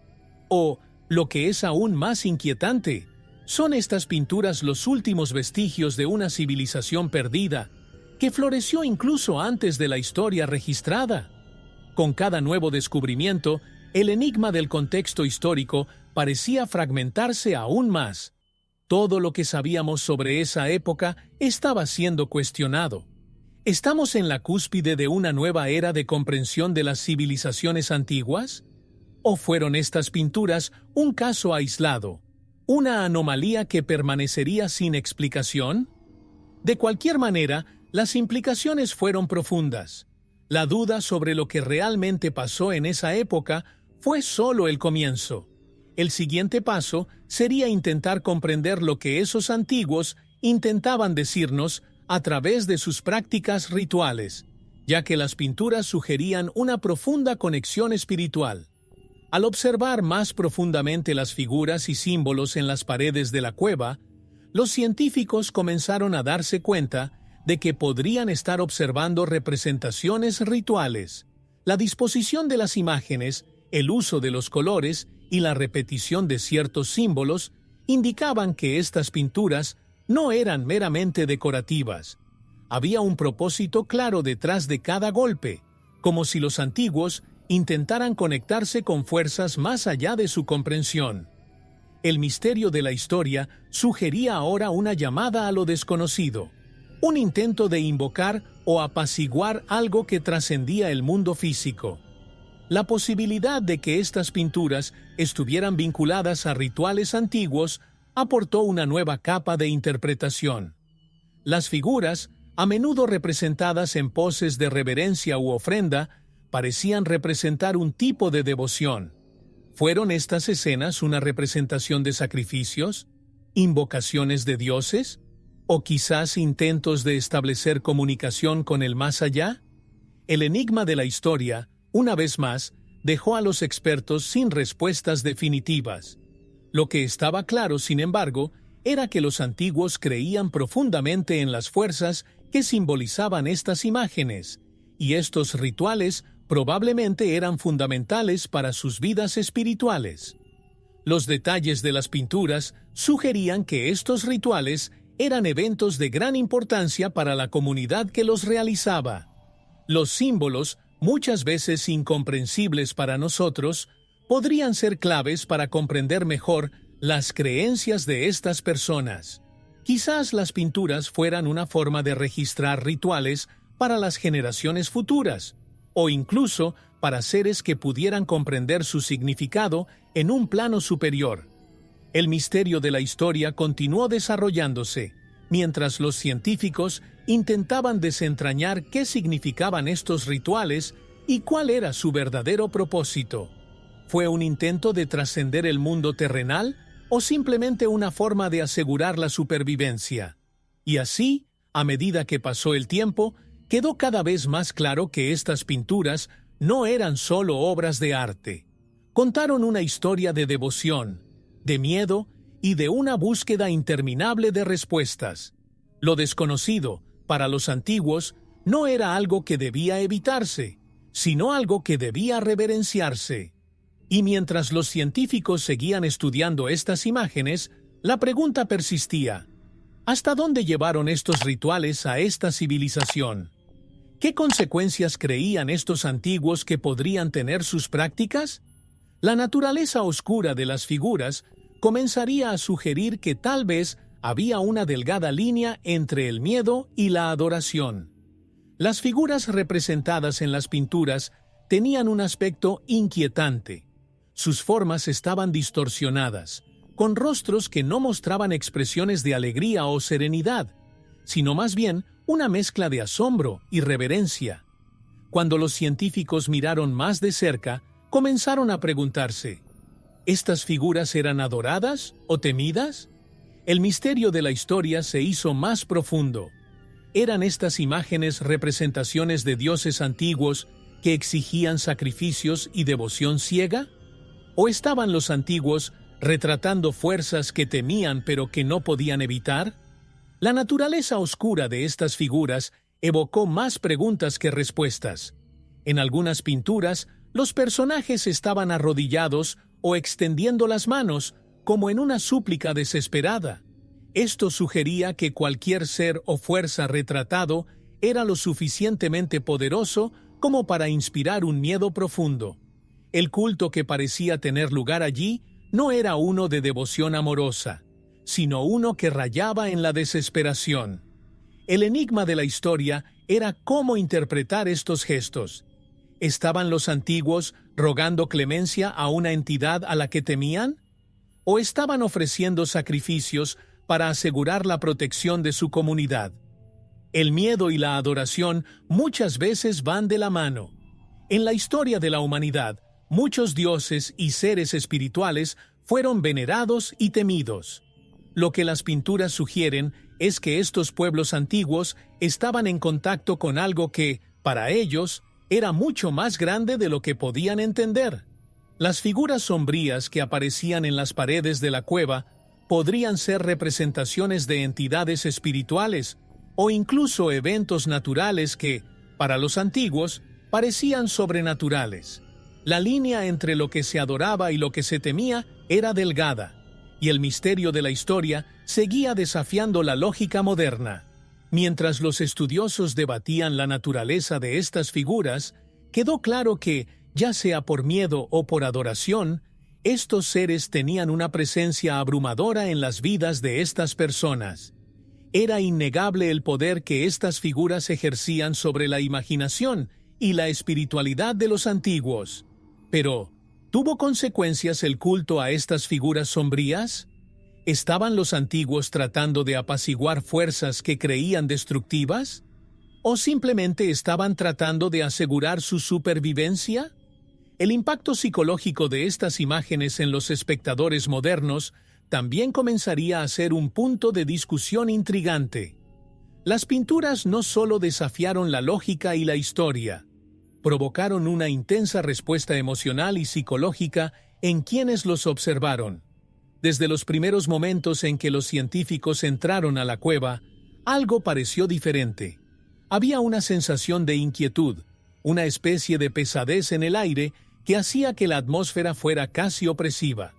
Speaker 1: O, lo que es aún más inquietante, ¿son estas pinturas los últimos vestigios de una civilización perdida que floreció incluso antes de la historia registrada? Con cada nuevo descubrimiento, el enigma del contexto histórico parecía fragmentarse aún más. Todo lo que sabíamos sobre esa época estaba siendo cuestionado. ¿Estamos en la cúspide de una nueva era de comprensión de las civilizaciones antiguas? ¿O fueron estas pinturas un caso aislado, una anomalía que permanecería sin explicación? De cualquier manera, las implicaciones fueron profundas. La duda sobre lo que realmente pasó en esa época fue solo el comienzo. El siguiente paso sería intentar comprender lo que esos antiguos intentaban decirnos a través de sus prácticas rituales, ya que las pinturas sugerían una profunda conexión espiritual. Al observar más profundamente las figuras y símbolos en las paredes de la cueva, los científicos comenzaron a darse cuenta de que podrían estar observando representaciones rituales. La disposición de las imágenes, el uso de los colores y la repetición de ciertos símbolos indicaban que estas pinturas no eran meramente decorativas. Había un propósito claro detrás de cada golpe, como si los antiguos intentaran conectarse con fuerzas más allá de su comprensión. El misterio de la historia sugería ahora una llamada a lo desconocido, un intento de invocar o apaciguar algo que trascendía el mundo físico. La posibilidad de que estas pinturas estuvieran vinculadas a rituales antiguos aportó una nueva capa de interpretación. Las figuras, a menudo representadas en poses de reverencia u ofrenda, parecían representar un tipo de devoción. ¿Fueron estas escenas una representación de sacrificios, invocaciones de dioses, o quizás intentos de establecer comunicación con el más allá? El enigma de la historia, una vez más, dejó a los expertos sin respuestas definitivas. Lo que estaba claro, sin embargo, era que los antiguos creían profundamente en las fuerzas que simbolizaban estas imágenes, y estos rituales probablemente eran fundamentales para sus vidas espirituales. Los detalles de las pinturas sugerían que estos rituales eran eventos de gran importancia para la comunidad que los realizaba. Los símbolos, muchas veces incomprensibles para nosotros, podrían ser claves para comprender mejor las creencias de estas personas. Quizás las pinturas fueran una forma de registrar rituales para las generaciones futuras, o incluso para seres que pudieran comprender su significado en un plano superior. El misterio de la historia continuó desarrollándose, mientras los científicos intentaban desentrañar qué significaban estos rituales y cuál era su verdadero propósito. ¿Fue un intento de trascender el mundo terrenal o simplemente una forma de asegurar la supervivencia? Y así, a medida que pasó el tiempo, quedó cada vez más claro que estas pinturas no eran solo obras de arte. Contaron una historia de devoción, de miedo y de una búsqueda interminable de respuestas. Lo desconocido, para los antiguos, no era algo que debía evitarse, sino algo que debía reverenciarse. Y mientras los científicos seguían estudiando estas imágenes, la pregunta persistía: ¿hasta dónde llevaron estos rituales a esta civilización? ¿Qué consecuencias creían estos antiguos que podrían tener sus prácticas? La naturaleza oscura de las figuras comenzaría a sugerir que tal vez había una delgada línea entre el miedo y la adoración. Las figuras representadas en las pinturas tenían un aspecto inquietante. Sus formas estaban distorsionadas, con rostros que no mostraban expresiones de alegría o serenidad, sino más bien una mezcla de asombro y reverencia. Cuando los científicos miraron más de cerca, comenzaron a preguntarse: ¿estas figuras eran adoradas o temidas? El misterio de la historia se hizo más profundo. ¿Eran estas imágenes representaciones de dioses antiguos que exigían sacrificios y devoción ciega? ¿O estaban los antiguos retratando fuerzas que temían pero que no podían evitar? La naturaleza oscura de estas figuras evocó más preguntas que respuestas. En algunas pinturas, los personajes estaban arrodillados o extendiendo las manos, como en una súplica desesperada. Esto sugería que cualquier ser o fuerza retratado era lo suficientemente poderoso como para inspirar un miedo profundo. El culto que parecía tener lugar allí no era uno de devoción amorosa, sino uno que rayaba en la desesperación. El enigma de la historia era cómo interpretar estos gestos. ¿Estaban los antiguos rogando clemencia a una entidad a la que temían? ¿O estaban ofreciendo sacrificios para asegurar la protección de su comunidad? El miedo y la adoración muchas veces van de la mano. En la historia de la humanidad, muchos dioses y seres espirituales fueron venerados y temidos. Lo que las pinturas sugieren es que estos pueblos antiguos estaban en contacto con algo que, para ellos, era mucho más grande de lo que podían entender. Las figuras sombrías que aparecían en las paredes de la cueva podrían ser representaciones de entidades espirituales o incluso eventos naturales que, para los antiguos, parecían sobrenaturales. La línea entre lo que se adoraba y lo que se temía era delgada, y el misterio de la historia seguía desafiando la lógica moderna. Mientras los estudiosos debatían la naturaleza de estas figuras, quedó claro que, ya sea por miedo o por adoración, estos seres tenían una presencia abrumadora en las vidas de estas personas. Era innegable el poder que estas figuras ejercían sobre la imaginación y la espiritualidad de los antiguos. Pero, ¿tuvo consecuencias el culto a estas figuras sombrías? ¿Estaban los antiguos tratando de apaciguar fuerzas que creían destructivas? ¿O simplemente estaban tratando de asegurar su supervivencia? El impacto psicológico de estas imágenes en los espectadores modernos también comenzaría a ser un punto de discusión intrigante. Las pinturas no solo desafiaron la lógica y la historia, provocaron una intensa respuesta emocional y psicológica en quienes los observaron. Desde los primeros momentos en que los científicos entraron a la cueva, algo pareció diferente. Había una sensación de inquietud, una especie de pesadez en el aire que hacía que la atmósfera fuera casi opresiva.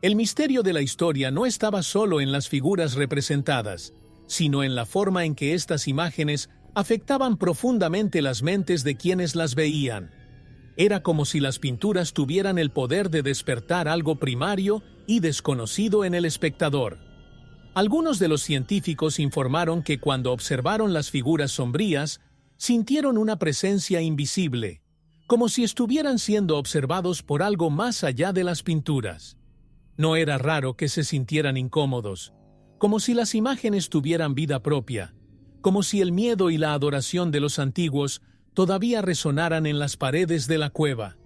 Speaker 1: El misterio de la historia no estaba solo en las figuras representadas, sino en la forma en que estas imágenes afectaban profundamente las mentes de quienes las veían. Era como si las pinturas tuvieran el poder de despertar algo primario y desconocido en el espectador. Algunos de los científicos informaron que cuando observaron las figuras sombrías, sintieron una presencia invisible, como si estuvieran siendo observados por algo más allá de las pinturas. No era raro que se sintieran incómodos, como si las imágenes tuvieran vida propia, como si el miedo y la adoración de los antiguos todavía resonaran en las paredes de la cueva.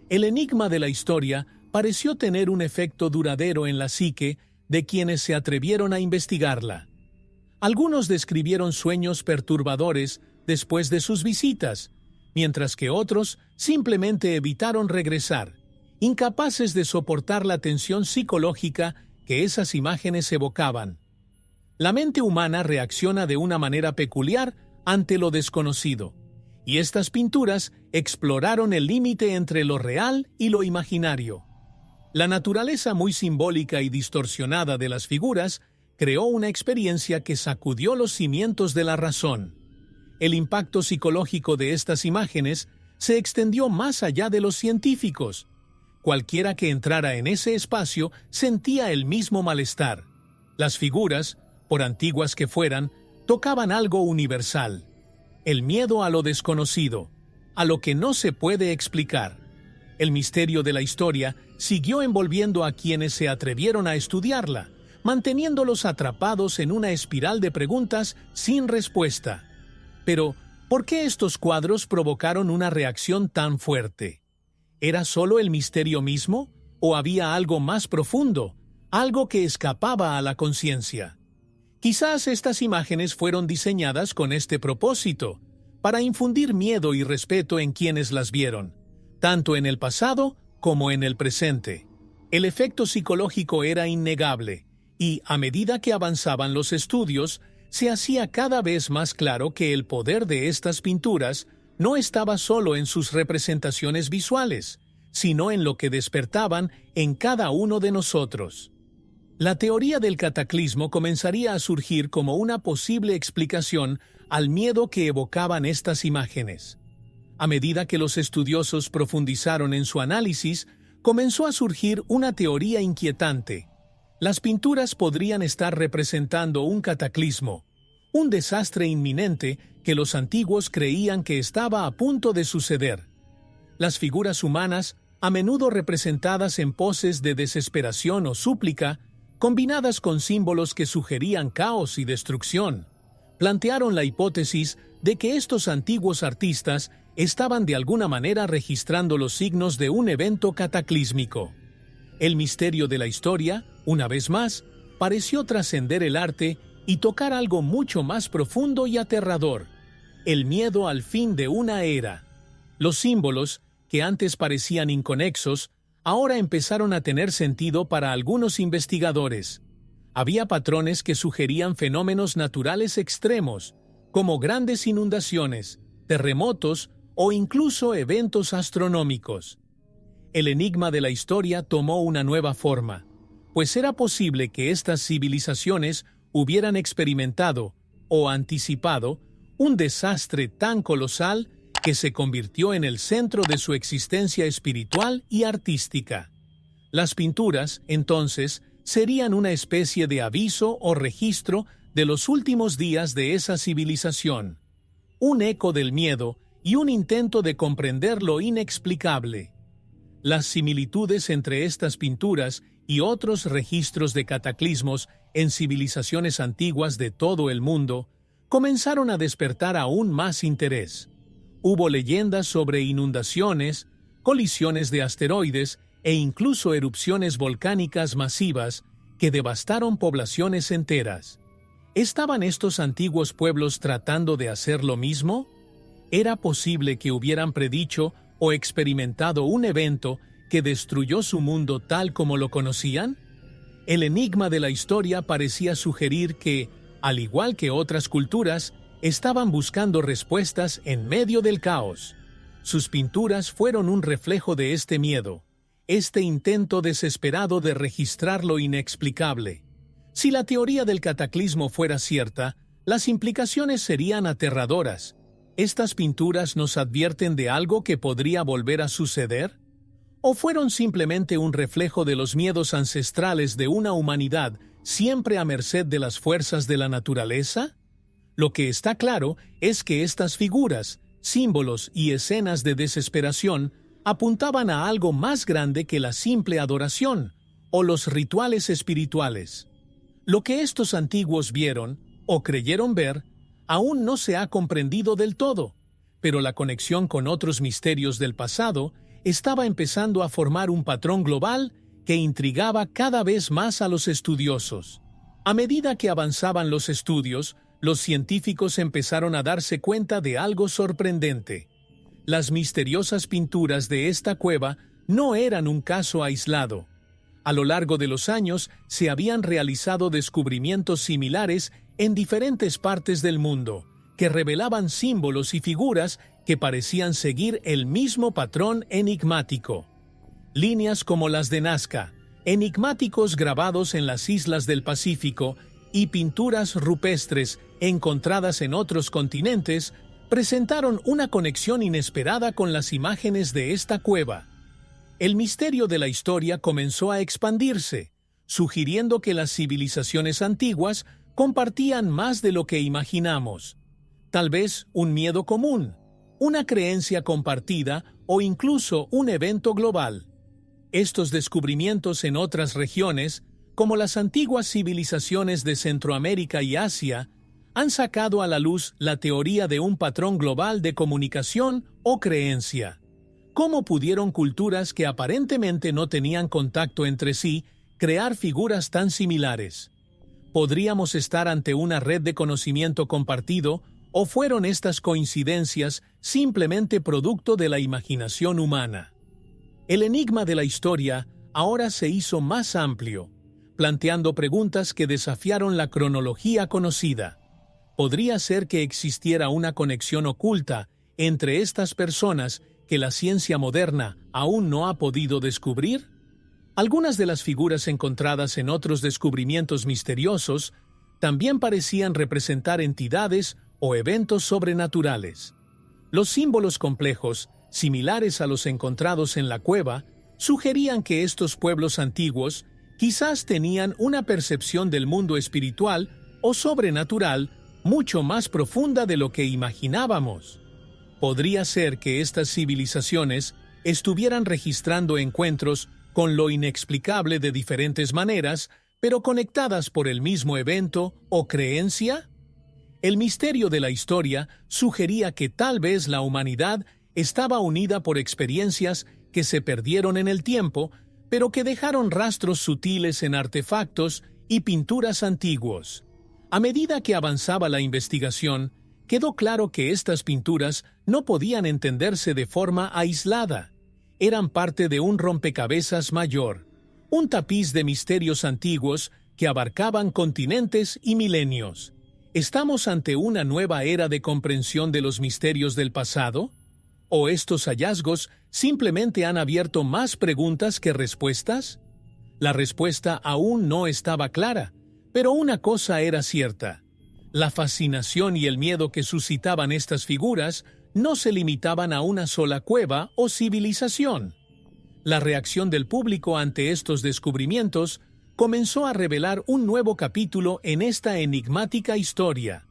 Speaker 1: El enigma de la historia pareció tener un efecto duradero en la psique de quienes se atrevieron a investigarla. Algunos describieron sueños perturbadores después de sus visitas, mientras que otros simplemente evitaron regresar, incapaces de soportar la tensión psicológica que esas imágenes evocaban. La mente humana reacciona de una manera peculiar ante lo desconocido, y estas pinturas exploraron el límite entre lo real y lo imaginario. La naturaleza muy simbólica y distorsionada de las figuras creó una experiencia que sacudió los cimientos de la razón. El impacto psicológico de estas imágenes se extendió más allá de los científicos. Cualquiera que entrara en ese espacio sentía el mismo malestar. Las figuras, por antiguas que fueran, tocaban algo universal: el miedo a lo desconocido, a lo que no se puede explicar. El misterio de la historia siguió envolviendo a quienes se atrevieron a estudiarla, manteniéndolos atrapados en una espiral de preguntas sin respuesta. Pero, ¿por qué estos cuadros provocaron una reacción tan fuerte? ¿Era solo el misterio mismo, o había algo más profundo, algo que escapaba a la conciencia? Quizás estas imágenes fueron diseñadas con este propósito, para infundir miedo y respeto en quienes las vieron, tanto en el pasado como en el presente. El efecto psicológico era innegable, y a medida que avanzaban los estudios, se hacía cada vez más claro que el poder de estas pinturas no estaba solo en sus representaciones visuales, sino en lo que despertaban en cada uno de nosotros. La teoría del cataclismo comenzaría a surgir como una posible explicación al miedo que evocaban estas imágenes. A medida que los estudiosos profundizaron en su análisis, comenzó a surgir una teoría inquietante. Las pinturas podrían estar representando un cataclismo, un desastre inminente que los antiguos creían que estaba a punto de suceder. Las figuras humanas, a menudo representadas en poses de desesperación o súplica, combinadas con símbolos que sugerían caos y destrucción, plantearon la hipótesis de que estos antiguos artistas estaban de alguna manera registrando los signos de un evento cataclísmico. El misterio de la historia, una vez más, pareció trascender el arte y tocar algo mucho más profundo y aterrador: el miedo al fin de una era. Los símbolos, que antes parecían inconexos, ahora empezaron a tener sentido para algunos investigadores. Había patrones que sugerían fenómenos naturales extremos, como grandes inundaciones, terremotos o incluso eventos astronómicos. El enigma de la historia tomó una nueva forma, pues era posible que estas civilizaciones hubieran experimentado o anticipado un desastre tan colosal que se convirtió en el centro de su existencia espiritual y artística. Las pinturas, entonces, serían una especie de aviso o registro de los últimos días de esa civilización, un eco del miedo y un intento de comprender lo inexplicable. Las similitudes entre estas pinturas y otros registros de cataclismos en civilizaciones antiguas de todo el mundo comenzaron a despertar aún más interés. Hubo leyendas sobre inundaciones, colisiones de asteroides e incluso erupciones volcánicas masivas que devastaron poblaciones enteras. ¿Estaban estos antiguos pueblos tratando de hacer lo mismo? ¿Era posible que hubieran predicho o experimentado un evento que destruyó su mundo tal como lo conocían? El enigma de la historia parecía sugerir que, al igual que otras culturas, estaban buscando respuestas en medio del caos. Sus pinturas fueron un reflejo de este miedo, este intento desesperado de registrar lo inexplicable. Si la teoría del cataclismo fuera cierta, las implicaciones serían aterradoras. ¿Estas pinturas nos advierten de algo que podría volver a suceder? ¿O fueron simplemente un reflejo de los miedos ancestrales de una humanidad siempre a merced de las fuerzas de la naturaleza? Lo que está claro es que estas figuras, símbolos y escenas de desesperación apuntaban a algo más grande que la simple adoración o los rituales espirituales. Lo que estos antiguos vieron o creyeron ver aún no se ha comprendido del todo, pero la conexión con otros misterios del pasado estaba empezando a formar un patrón global que intrigaba cada vez más a los estudiosos. A medida que avanzaban los estudios, los científicos empezaron a darse cuenta de algo sorprendente. Las misteriosas pinturas de esta cueva no eran un caso aislado. A lo largo de los años se habían realizado descubrimientos similares en diferentes partes del mundo, que revelaban símbolos y figuras que parecían seguir el mismo patrón enigmático. Líneas como las de Nazca, enigmáticos grabados en las islas del Pacífico y pinturas rupestres encontradas en otros continentes presentaron una conexión inesperada con las imágenes de esta cueva. El misterio de la historia comenzó a expandirse, sugiriendo que las civilizaciones antiguas compartían más de lo que imaginamos. Tal vez un miedo común, una creencia compartida o incluso un evento global. Estos descubrimientos en otras regiones, como las antiguas civilizaciones de Centroamérica y Asia, han sacado a la luz la teoría de un patrón global de comunicación o creencia. ¿Cómo pudieron culturas que aparentemente no tenían contacto entre sí crear figuras tan similares? ¿Podríamos estar ante una red de conocimiento compartido o fueron estas coincidencias simplemente producto de la imaginación humana? El enigma de la historia ahora se hizo más amplio, planteando preguntas que desafiaron la cronología conocida. ¿Podría ser que existiera una conexión oculta entre estas personas que la ciencia moderna aún no ha podido descubrir? Algunas de las figuras encontradas en otros descubrimientos misteriosos también parecían representar entidades o eventos sobrenaturales. Los símbolos complejos, similares a los encontrados en la cueva, sugerían que estos pueblos antiguos quizás tenían una percepción del mundo espiritual o sobrenatural mucho más profunda de lo que imaginábamos. Podría ser que estas civilizaciones estuvieran registrando encuentros con lo inexplicable de diferentes maneras, pero conectadas por el mismo evento o creencia. El misterio de la historia sugería que tal vez la humanidad estaba unida por experiencias que se perdieron en el tiempo, pero que dejaron rastros sutiles en artefactos y pinturas antiguos. A medida que avanzaba la investigación, quedó claro que estas pinturas no podían entenderse de forma aislada. eran parte de un rompecabezas mayor, un tapiz de misterios antiguos que abarcaban continentes y milenios. ¿Estamos ante una nueva era de comprensión de los misterios del pasado? ¿O estos hallazgos simplemente han abierto más preguntas que respuestas? La respuesta aún no estaba clara, pero una cosa era cierta. La fascinación y el miedo que suscitaban estas figuras no se limitaban a una sola cueva o civilización. La reacción del público ante estos descubrimientos comenzó a revelar un nuevo capítulo en esta enigmática historia.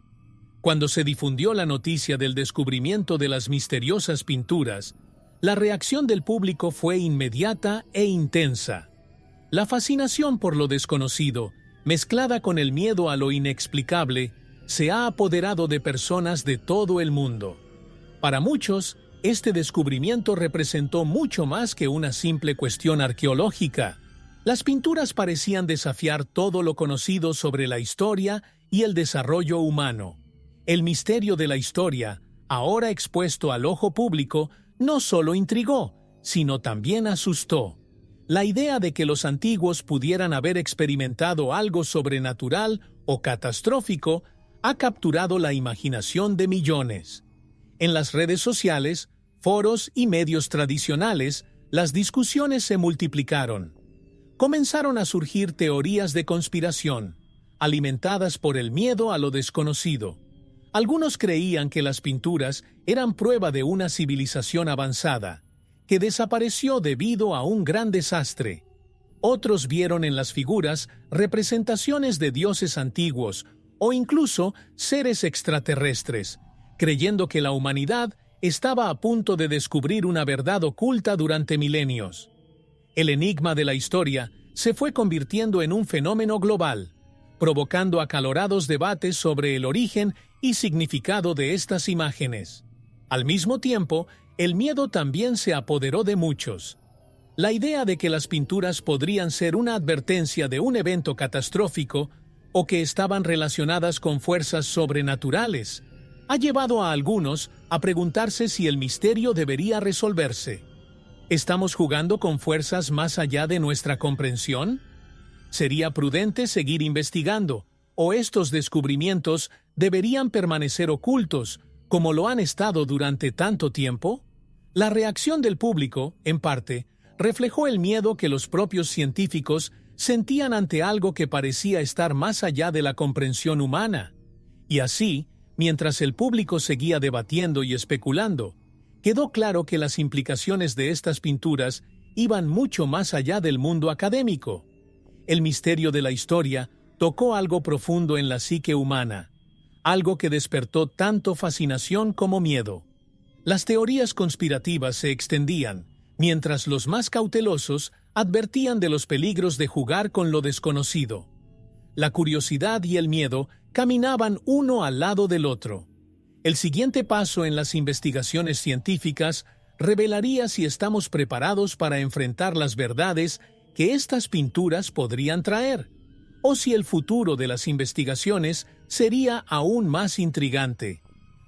Speaker 1: Cuando se difundió la noticia del descubrimiento de las misteriosas pinturas, la reacción del público fue inmediata e intensa. La fascinación por lo desconocido, mezclada con el miedo a lo inexplicable, se ha apoderado de personas de todo el mundo. Para muchos, este descubrimiento representó mucho más que una simple cuestión arqueológica. Las pinturas parecían desafiar todo lo conocido sobre la historia y el desarrollo humano. El misterio de la historia, ahora expuesto al ojo público, no solo intrigó, sino también asustó. La idea de que los antiguos pudieran haber experimentado algo sobrenatural o catastrófico ha capturado la imaginación de millones. En las redes sociales, foros y medios tradicionales, las discusiones se multiplicaron. Comenzaron a surgir teorías de conspiración, alimentadas por el miedo a lo desconocido. Algunos creían que las pinturas eran prueba de una civilización avanzada, que desapareció debido a un gran desastre. Otros vieron en las figuras representaciones de dioses antiguos o incluso seres extraterrestres, creyendo que la humanidad estaba a punto de descubrir una verdad oculta durante milenios. El enigma de la historia se fue convirtiendo en un fenómeno global, provocando acalorados debates sobre el origen y significado de estas imágenes. Al mismo tiempo, el miedo también se apoderó de muchos. La idea de que las pinturas podrían ser una advertencia de un evento catastrófico o que estaban relacionadas con fuerzas sobrenaturales ha llevado a algunos a preguntarse si el misterio debería resolverse. ¿Estamos jugando con fuerzas más allá de nuestra comprensión? ¿Sería prudente seguir investigando, o estos descubrimientos deberían permanecer ocultos, como lo han estado durante tanto tiempo? La reacción del público, en parte, reflejó el miedo que los propios científicos sentían ante algo que parecía estar más allá de la comprensión humana. Y así, mientras el público seguía debatiendo y especulando, quedó claro que las implicaciones de estas pinturas iban mucho más allá del mundo académico. El misterio de la historia tocó algo profundo en la psique humana, algo que despertó tanto fascinación como miedo. Las teorías conspirativas se extendían, mientras los más cautelosos advertían de los peligros de jugar con lo desconocido. La curiosidad y el miedo caminaban uno al lado del otro. El siguiente paso en las investigaciones científicas revelaría si estamos preparados para enfrentar las verdades que estas pinturas podrían traer, o si el futuro de las investigaciones sería aún más intrigante.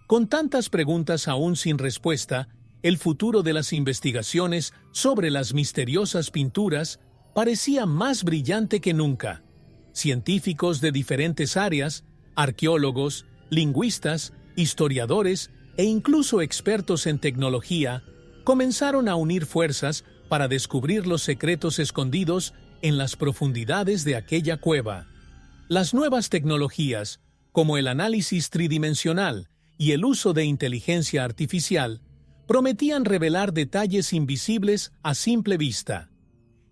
Speaker 1: Con tantas preguntas aún sin respuesta, el futuro de las investigaciones sobre las misteriosas pinturas parecía más brillante que nunca. Científicos de diferentes áreas, arqueólogos, lingüistas, historiadores e incluso expertos en tecnología comenzaron a unir fuerzas para descubrir los secretos escondidos en las profundidades de aquella cueva. Las nuevas tecnologías, como el análisis tridimensional y el uso de inteligencia artificial, prometían revelar detalles invisibles a simple vista.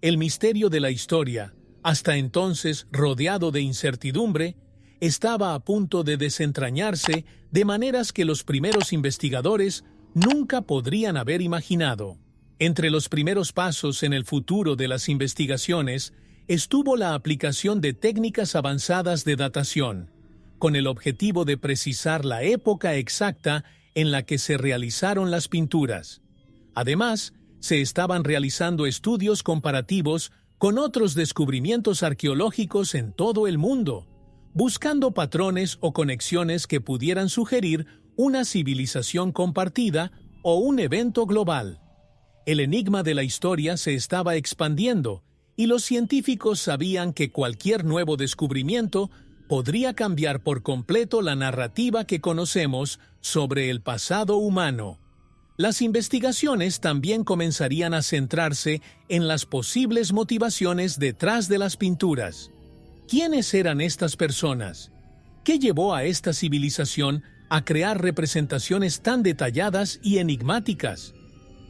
Speaker 1: El misterio de la historia, hasta entonces rodeado de incertidumbre, estaba a punto de desentrañarse de maneras que los primeros investigadores nunca podrían haber imaginado. Entre los primeros pasos en el futuro de las investigaciones estuvo la aplicación de técnicas avanzadas de datación, con el objetivo de precisar la época exacta en la que se realizaron las pinturas. Además, se estaban realizando estudios comparativos con otros descubrimientos arqueológicos en todo el mundo, buscando patrones o conexiones que pudieran sugerir una civilización compartida o un evento global. El enigma de la historia se estaba expandiendo, y los científicos sabían que cualquier nuevo descubrimiento podría cambiar por completo la narrativa que conocemos sobre el pasado humano. Las investigaciones también comenzarían a centrarse en las posibles motivaciones detrás de las pinturas. ¿Quiénes eran estas personas? ¿Qué llevó a esta civilización a crear representaciones tan detalladas y enigmáticas?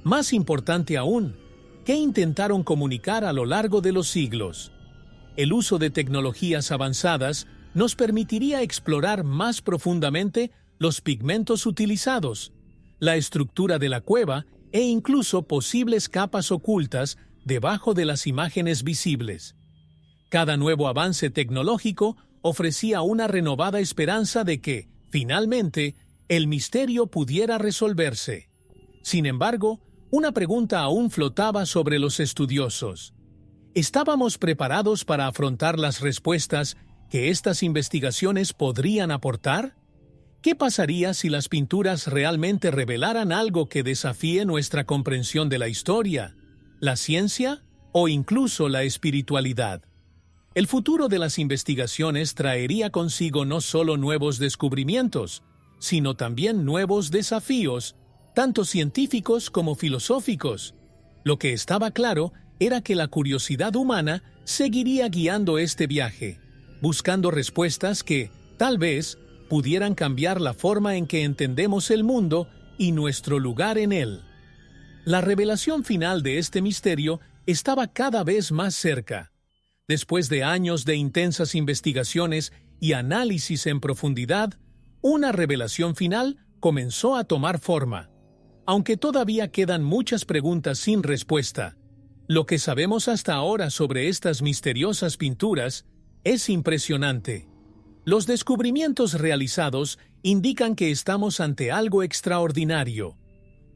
Speaker 1: Más importante aún, ¿qué intentaron comunicar a lo largo de los siglos? El uso de tecnologías avanzadas nos permitiría explorar más profundamente los pigmentos utilizados, la estructura de la cueva e incluso posibles capas ocultas debajo de las imágenes visibles. Cada nuevo avance tecnológico ofrecía una renovada esperanza de que, finalmente, el misterio pudiera resolverse. Sin embargo, una pregunta aún flotaba sobre los estudiosos. ¿Estábamos preparados para afrontar las respuestas que estas investigaciones podrían aportar? ¿Qué pasaría si las pinturas realmente revelaran algo que desafíe nuestra comprensión de la historia, la ciencia o incluso la espiritualidad? El futuro de las investigaciones traería consigo no solo nuevos descubrimientos, sino también nuevos desafíos, tanto científicos como filosóficos. Lo que estaba claro era que la curiosidad humana seguiría guiando este viaje, buscando respuestas que, tal vez, pudieran cambiar la forma en que entendemos el mundo y nuestro lugar en él. La revelación final de este misterio estaba cada vez más cerca. Después de años de intensas investigaciones y análisis en profundidad, una revelación final comenzó a tomar forma. Aunque todavía quedan muchas preguntas sin respuesta, lo que sabemos hasta ahora sobre estas misteriosas pinturas es impresionante. Los descubrimientos realizados indican que estamos ante algo extraordinario,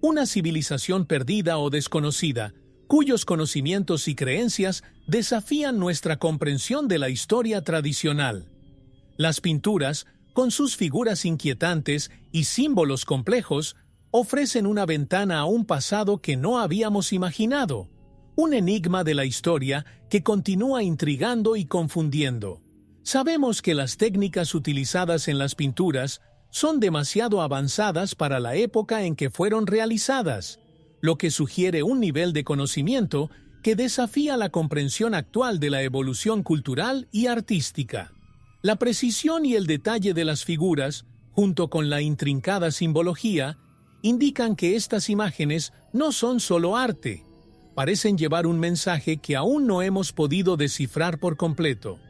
Speaker 1: una civilización perdida o desconocida, cuyos conocimientos y creencias desafían nuestra comprensión de la historia tradicional. Las pinturas, con sus figuras inquietantes y símbolos complejos, ofrecen una ventana a un pasado que no habíamos imaginado, un enigma de la historia que continúa intrigando y confundiendo. Sabemos que las técnicas utilizadas en las pinturas son demasiado avanzadas para la época en que fueron realizadas, lo que sugiere un nivel de conocimiento que desafía la comprensión actual de la evolución cultural y artística. La precisión y el detalle de las figuras, junto con la intrincada simbología, indican que estas imágenes no son solo arte, parecen llevar un mensaje que aún no hemos podido descifrar por completo.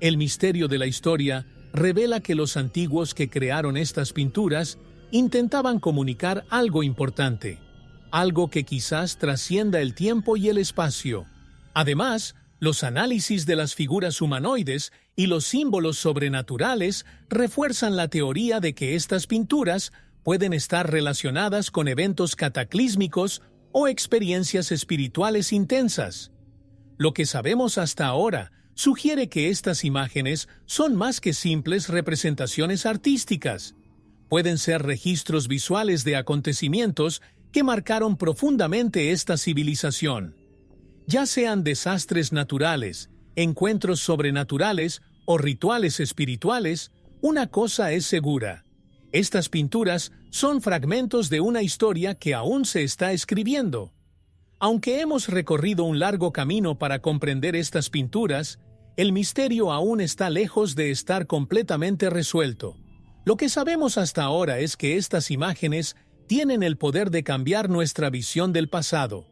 Speaker 1: El misterio de la historia revela que los antiguos que crearon estas pinturas intentaban comunicar algo importante, algo que quizás trascienda el tiempo y el espacio. Además, los análisis de las figuras humanoides y los símbolos sobrenaturales refuerzan la teoría de que estas pinturas pueden estar relacionadas con eventos cataclísmicos o experiencias espirituales intensas. Lo que sabemos hasta ahora sugiere que estas imágenes son más que simples representaciones artísticas. Pueden ser registros visuales de acontecimientos que marcaron profundamente esta civilización. Ya sean desastres naturales, encuentros sobrenaturales o rituales espirituales, una cosa es segura: estas pinturas son fragmentos de una historia que aún se está escribiendo. Aunque hemos recorrido un largo camino para comprender estas pinturas, el misterio aún está lejos de estar completamente resuelto. Lo que sabemos hasta ahora es que estas imágenes tienen el poder de cambiar nuestra visión del pasado,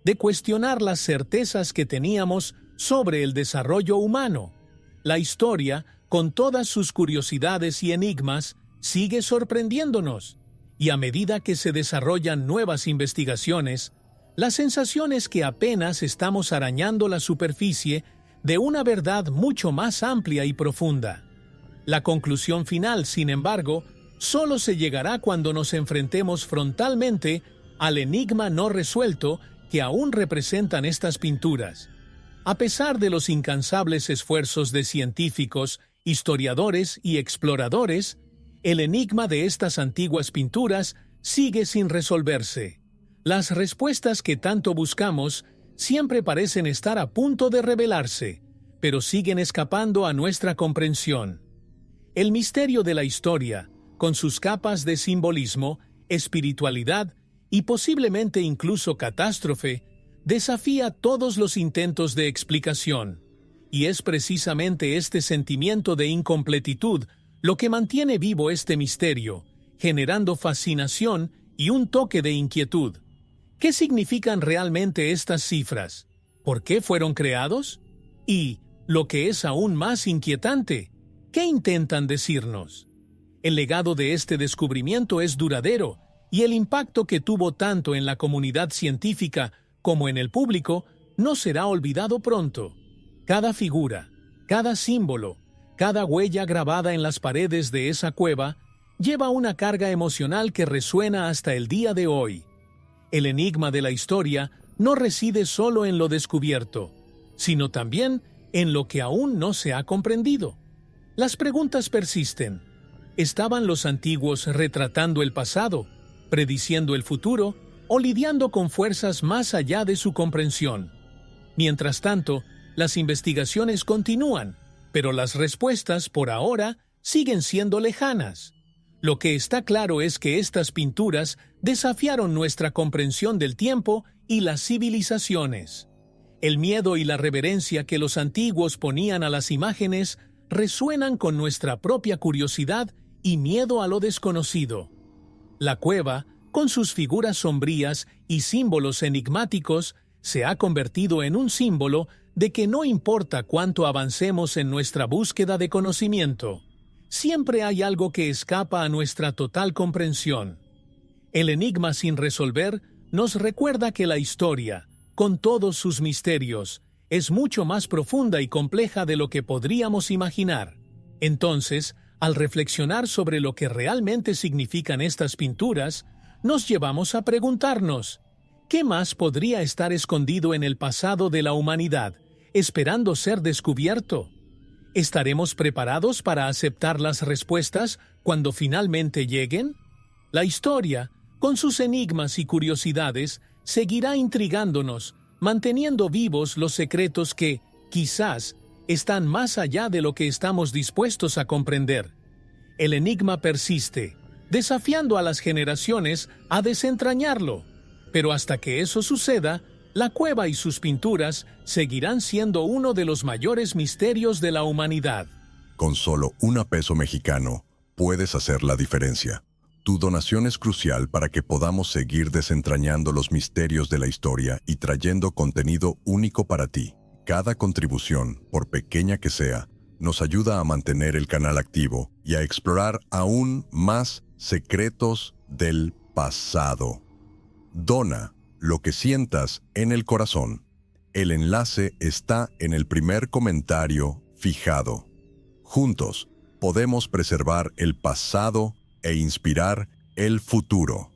Speaker 1: de cuestionar las certezas que teníamos sobre el desarrollo humano. La historia, con todas sus curiosidades y enigmas, sigue sorprendiéndonos, y a medida que se desarrollan nuevas investigaciones, la sensación es que apenas estamos arañando la superficie de una verdad mucho más amplia y profunda. La conclusión final, sin embargo, solo se llegará cuando nos enfrentemos frontalmente al enigma no resuelto que aún representan estas pinturas. A pesar de los incansables esfuerzos de científicos, historiadores y exploradores, el enigma de estas antiguas pinturas sigue sin resolverse. Las respuestas que tanto buscamos siempre parecen estar a punto de revelarse, pero siguen escapando a nuestra comprensión. El misterio de la historia, con sus capas de simbolismo, espiritualidad y posiblemente incluso catástrofe, desafía todos los intentos de explicación. Y es precisamente este sentimiento de incompletitud lo que mantiene vivo este misterio, generando fascinación y un toque de inquietud. ¿Qué significan realmente estas cifras? ¿Por qué fueron creados? Y, lo que es aún más inquietante, ¿qué intentan decirnos? El legado de este descubrimiento es duradero, y el impacto que tuvo tanto en la comunidad científica como en el público no será olvidado pronto. Cada figura, cada símbolo, cada huella grabada en las paredes de esa cueva lleva una carga emocional que resuena hasta el día de hoy. El enigma de la historia no reside solo en lo descubierto, sino también en lo que aún no se ha comprendido. Las preguntas persisten. ¿Estaban los antiguos retratando el pasado, prediciendo el futuro o lidiando con fuerzas más allá de su comprensión? Mientras tanto, las investigaciones continúan, pero las respuestas, por ahora, siguen siendo lejanas. Lo que está claro es que estas pinturas desafiaron nuestra comprensión del tiempo y las civilizaciones. El miedo y la reverencia que los antiguos ponían a las imágenes resuenan con nuestra propia curiosidad y miedo a lo desconocido. La cueva, con sus figuras sombrías y símbolos enigmáticos, se ha convertido en un símbolo de que no importa cuánto avancemos en nuestra búsqueda de conocimiento, siempre hay algo que escapa a nuestra total comprensión. El enigma sin resolver nos recuerda que la historia, con todos sus misterios, es mucho más profunda y compleja de lo que podríamos imaginar. Entonces, al reflexionar sobre lo que realmente significan estas pinturas, nos llevamos a preguntarnos, ¿qué más podría estar escondido en el pasado de la humanidad, esperando ser descubierto? ¿Estaremos preparados para aceptar las respuestas cuando finalmente lleguen? La historia, con sus enigmas y curiosidades, seguirá intrigándonos, manteniendo vivos los secretos que, quizás, están más allá de lo que estamos dispuestos a comprender. El enigma persiste, desafiando a las generaciones a desentrañarlo. Pero hasta que eso suceda, la cueva y sus pinturas seguirán siendo uno de los mayores misterios de la humanidad.
Speaker 2: Con solo un peso mexicano, puedes hacer la diferencia. Tu donación es crucial para que podamos seguir desentrañando los misterios de la historia y trayendo contenido único para ti. Cada contribución, por pequeña que sea, nos ayuda a mantener el canal activo y a explorar aún más secretos del pasado. Dona lo que sientas en el corazón. El enlace está en el primer comentario fijado. Juntos podemos preservar el pasado e inspirar el futuro.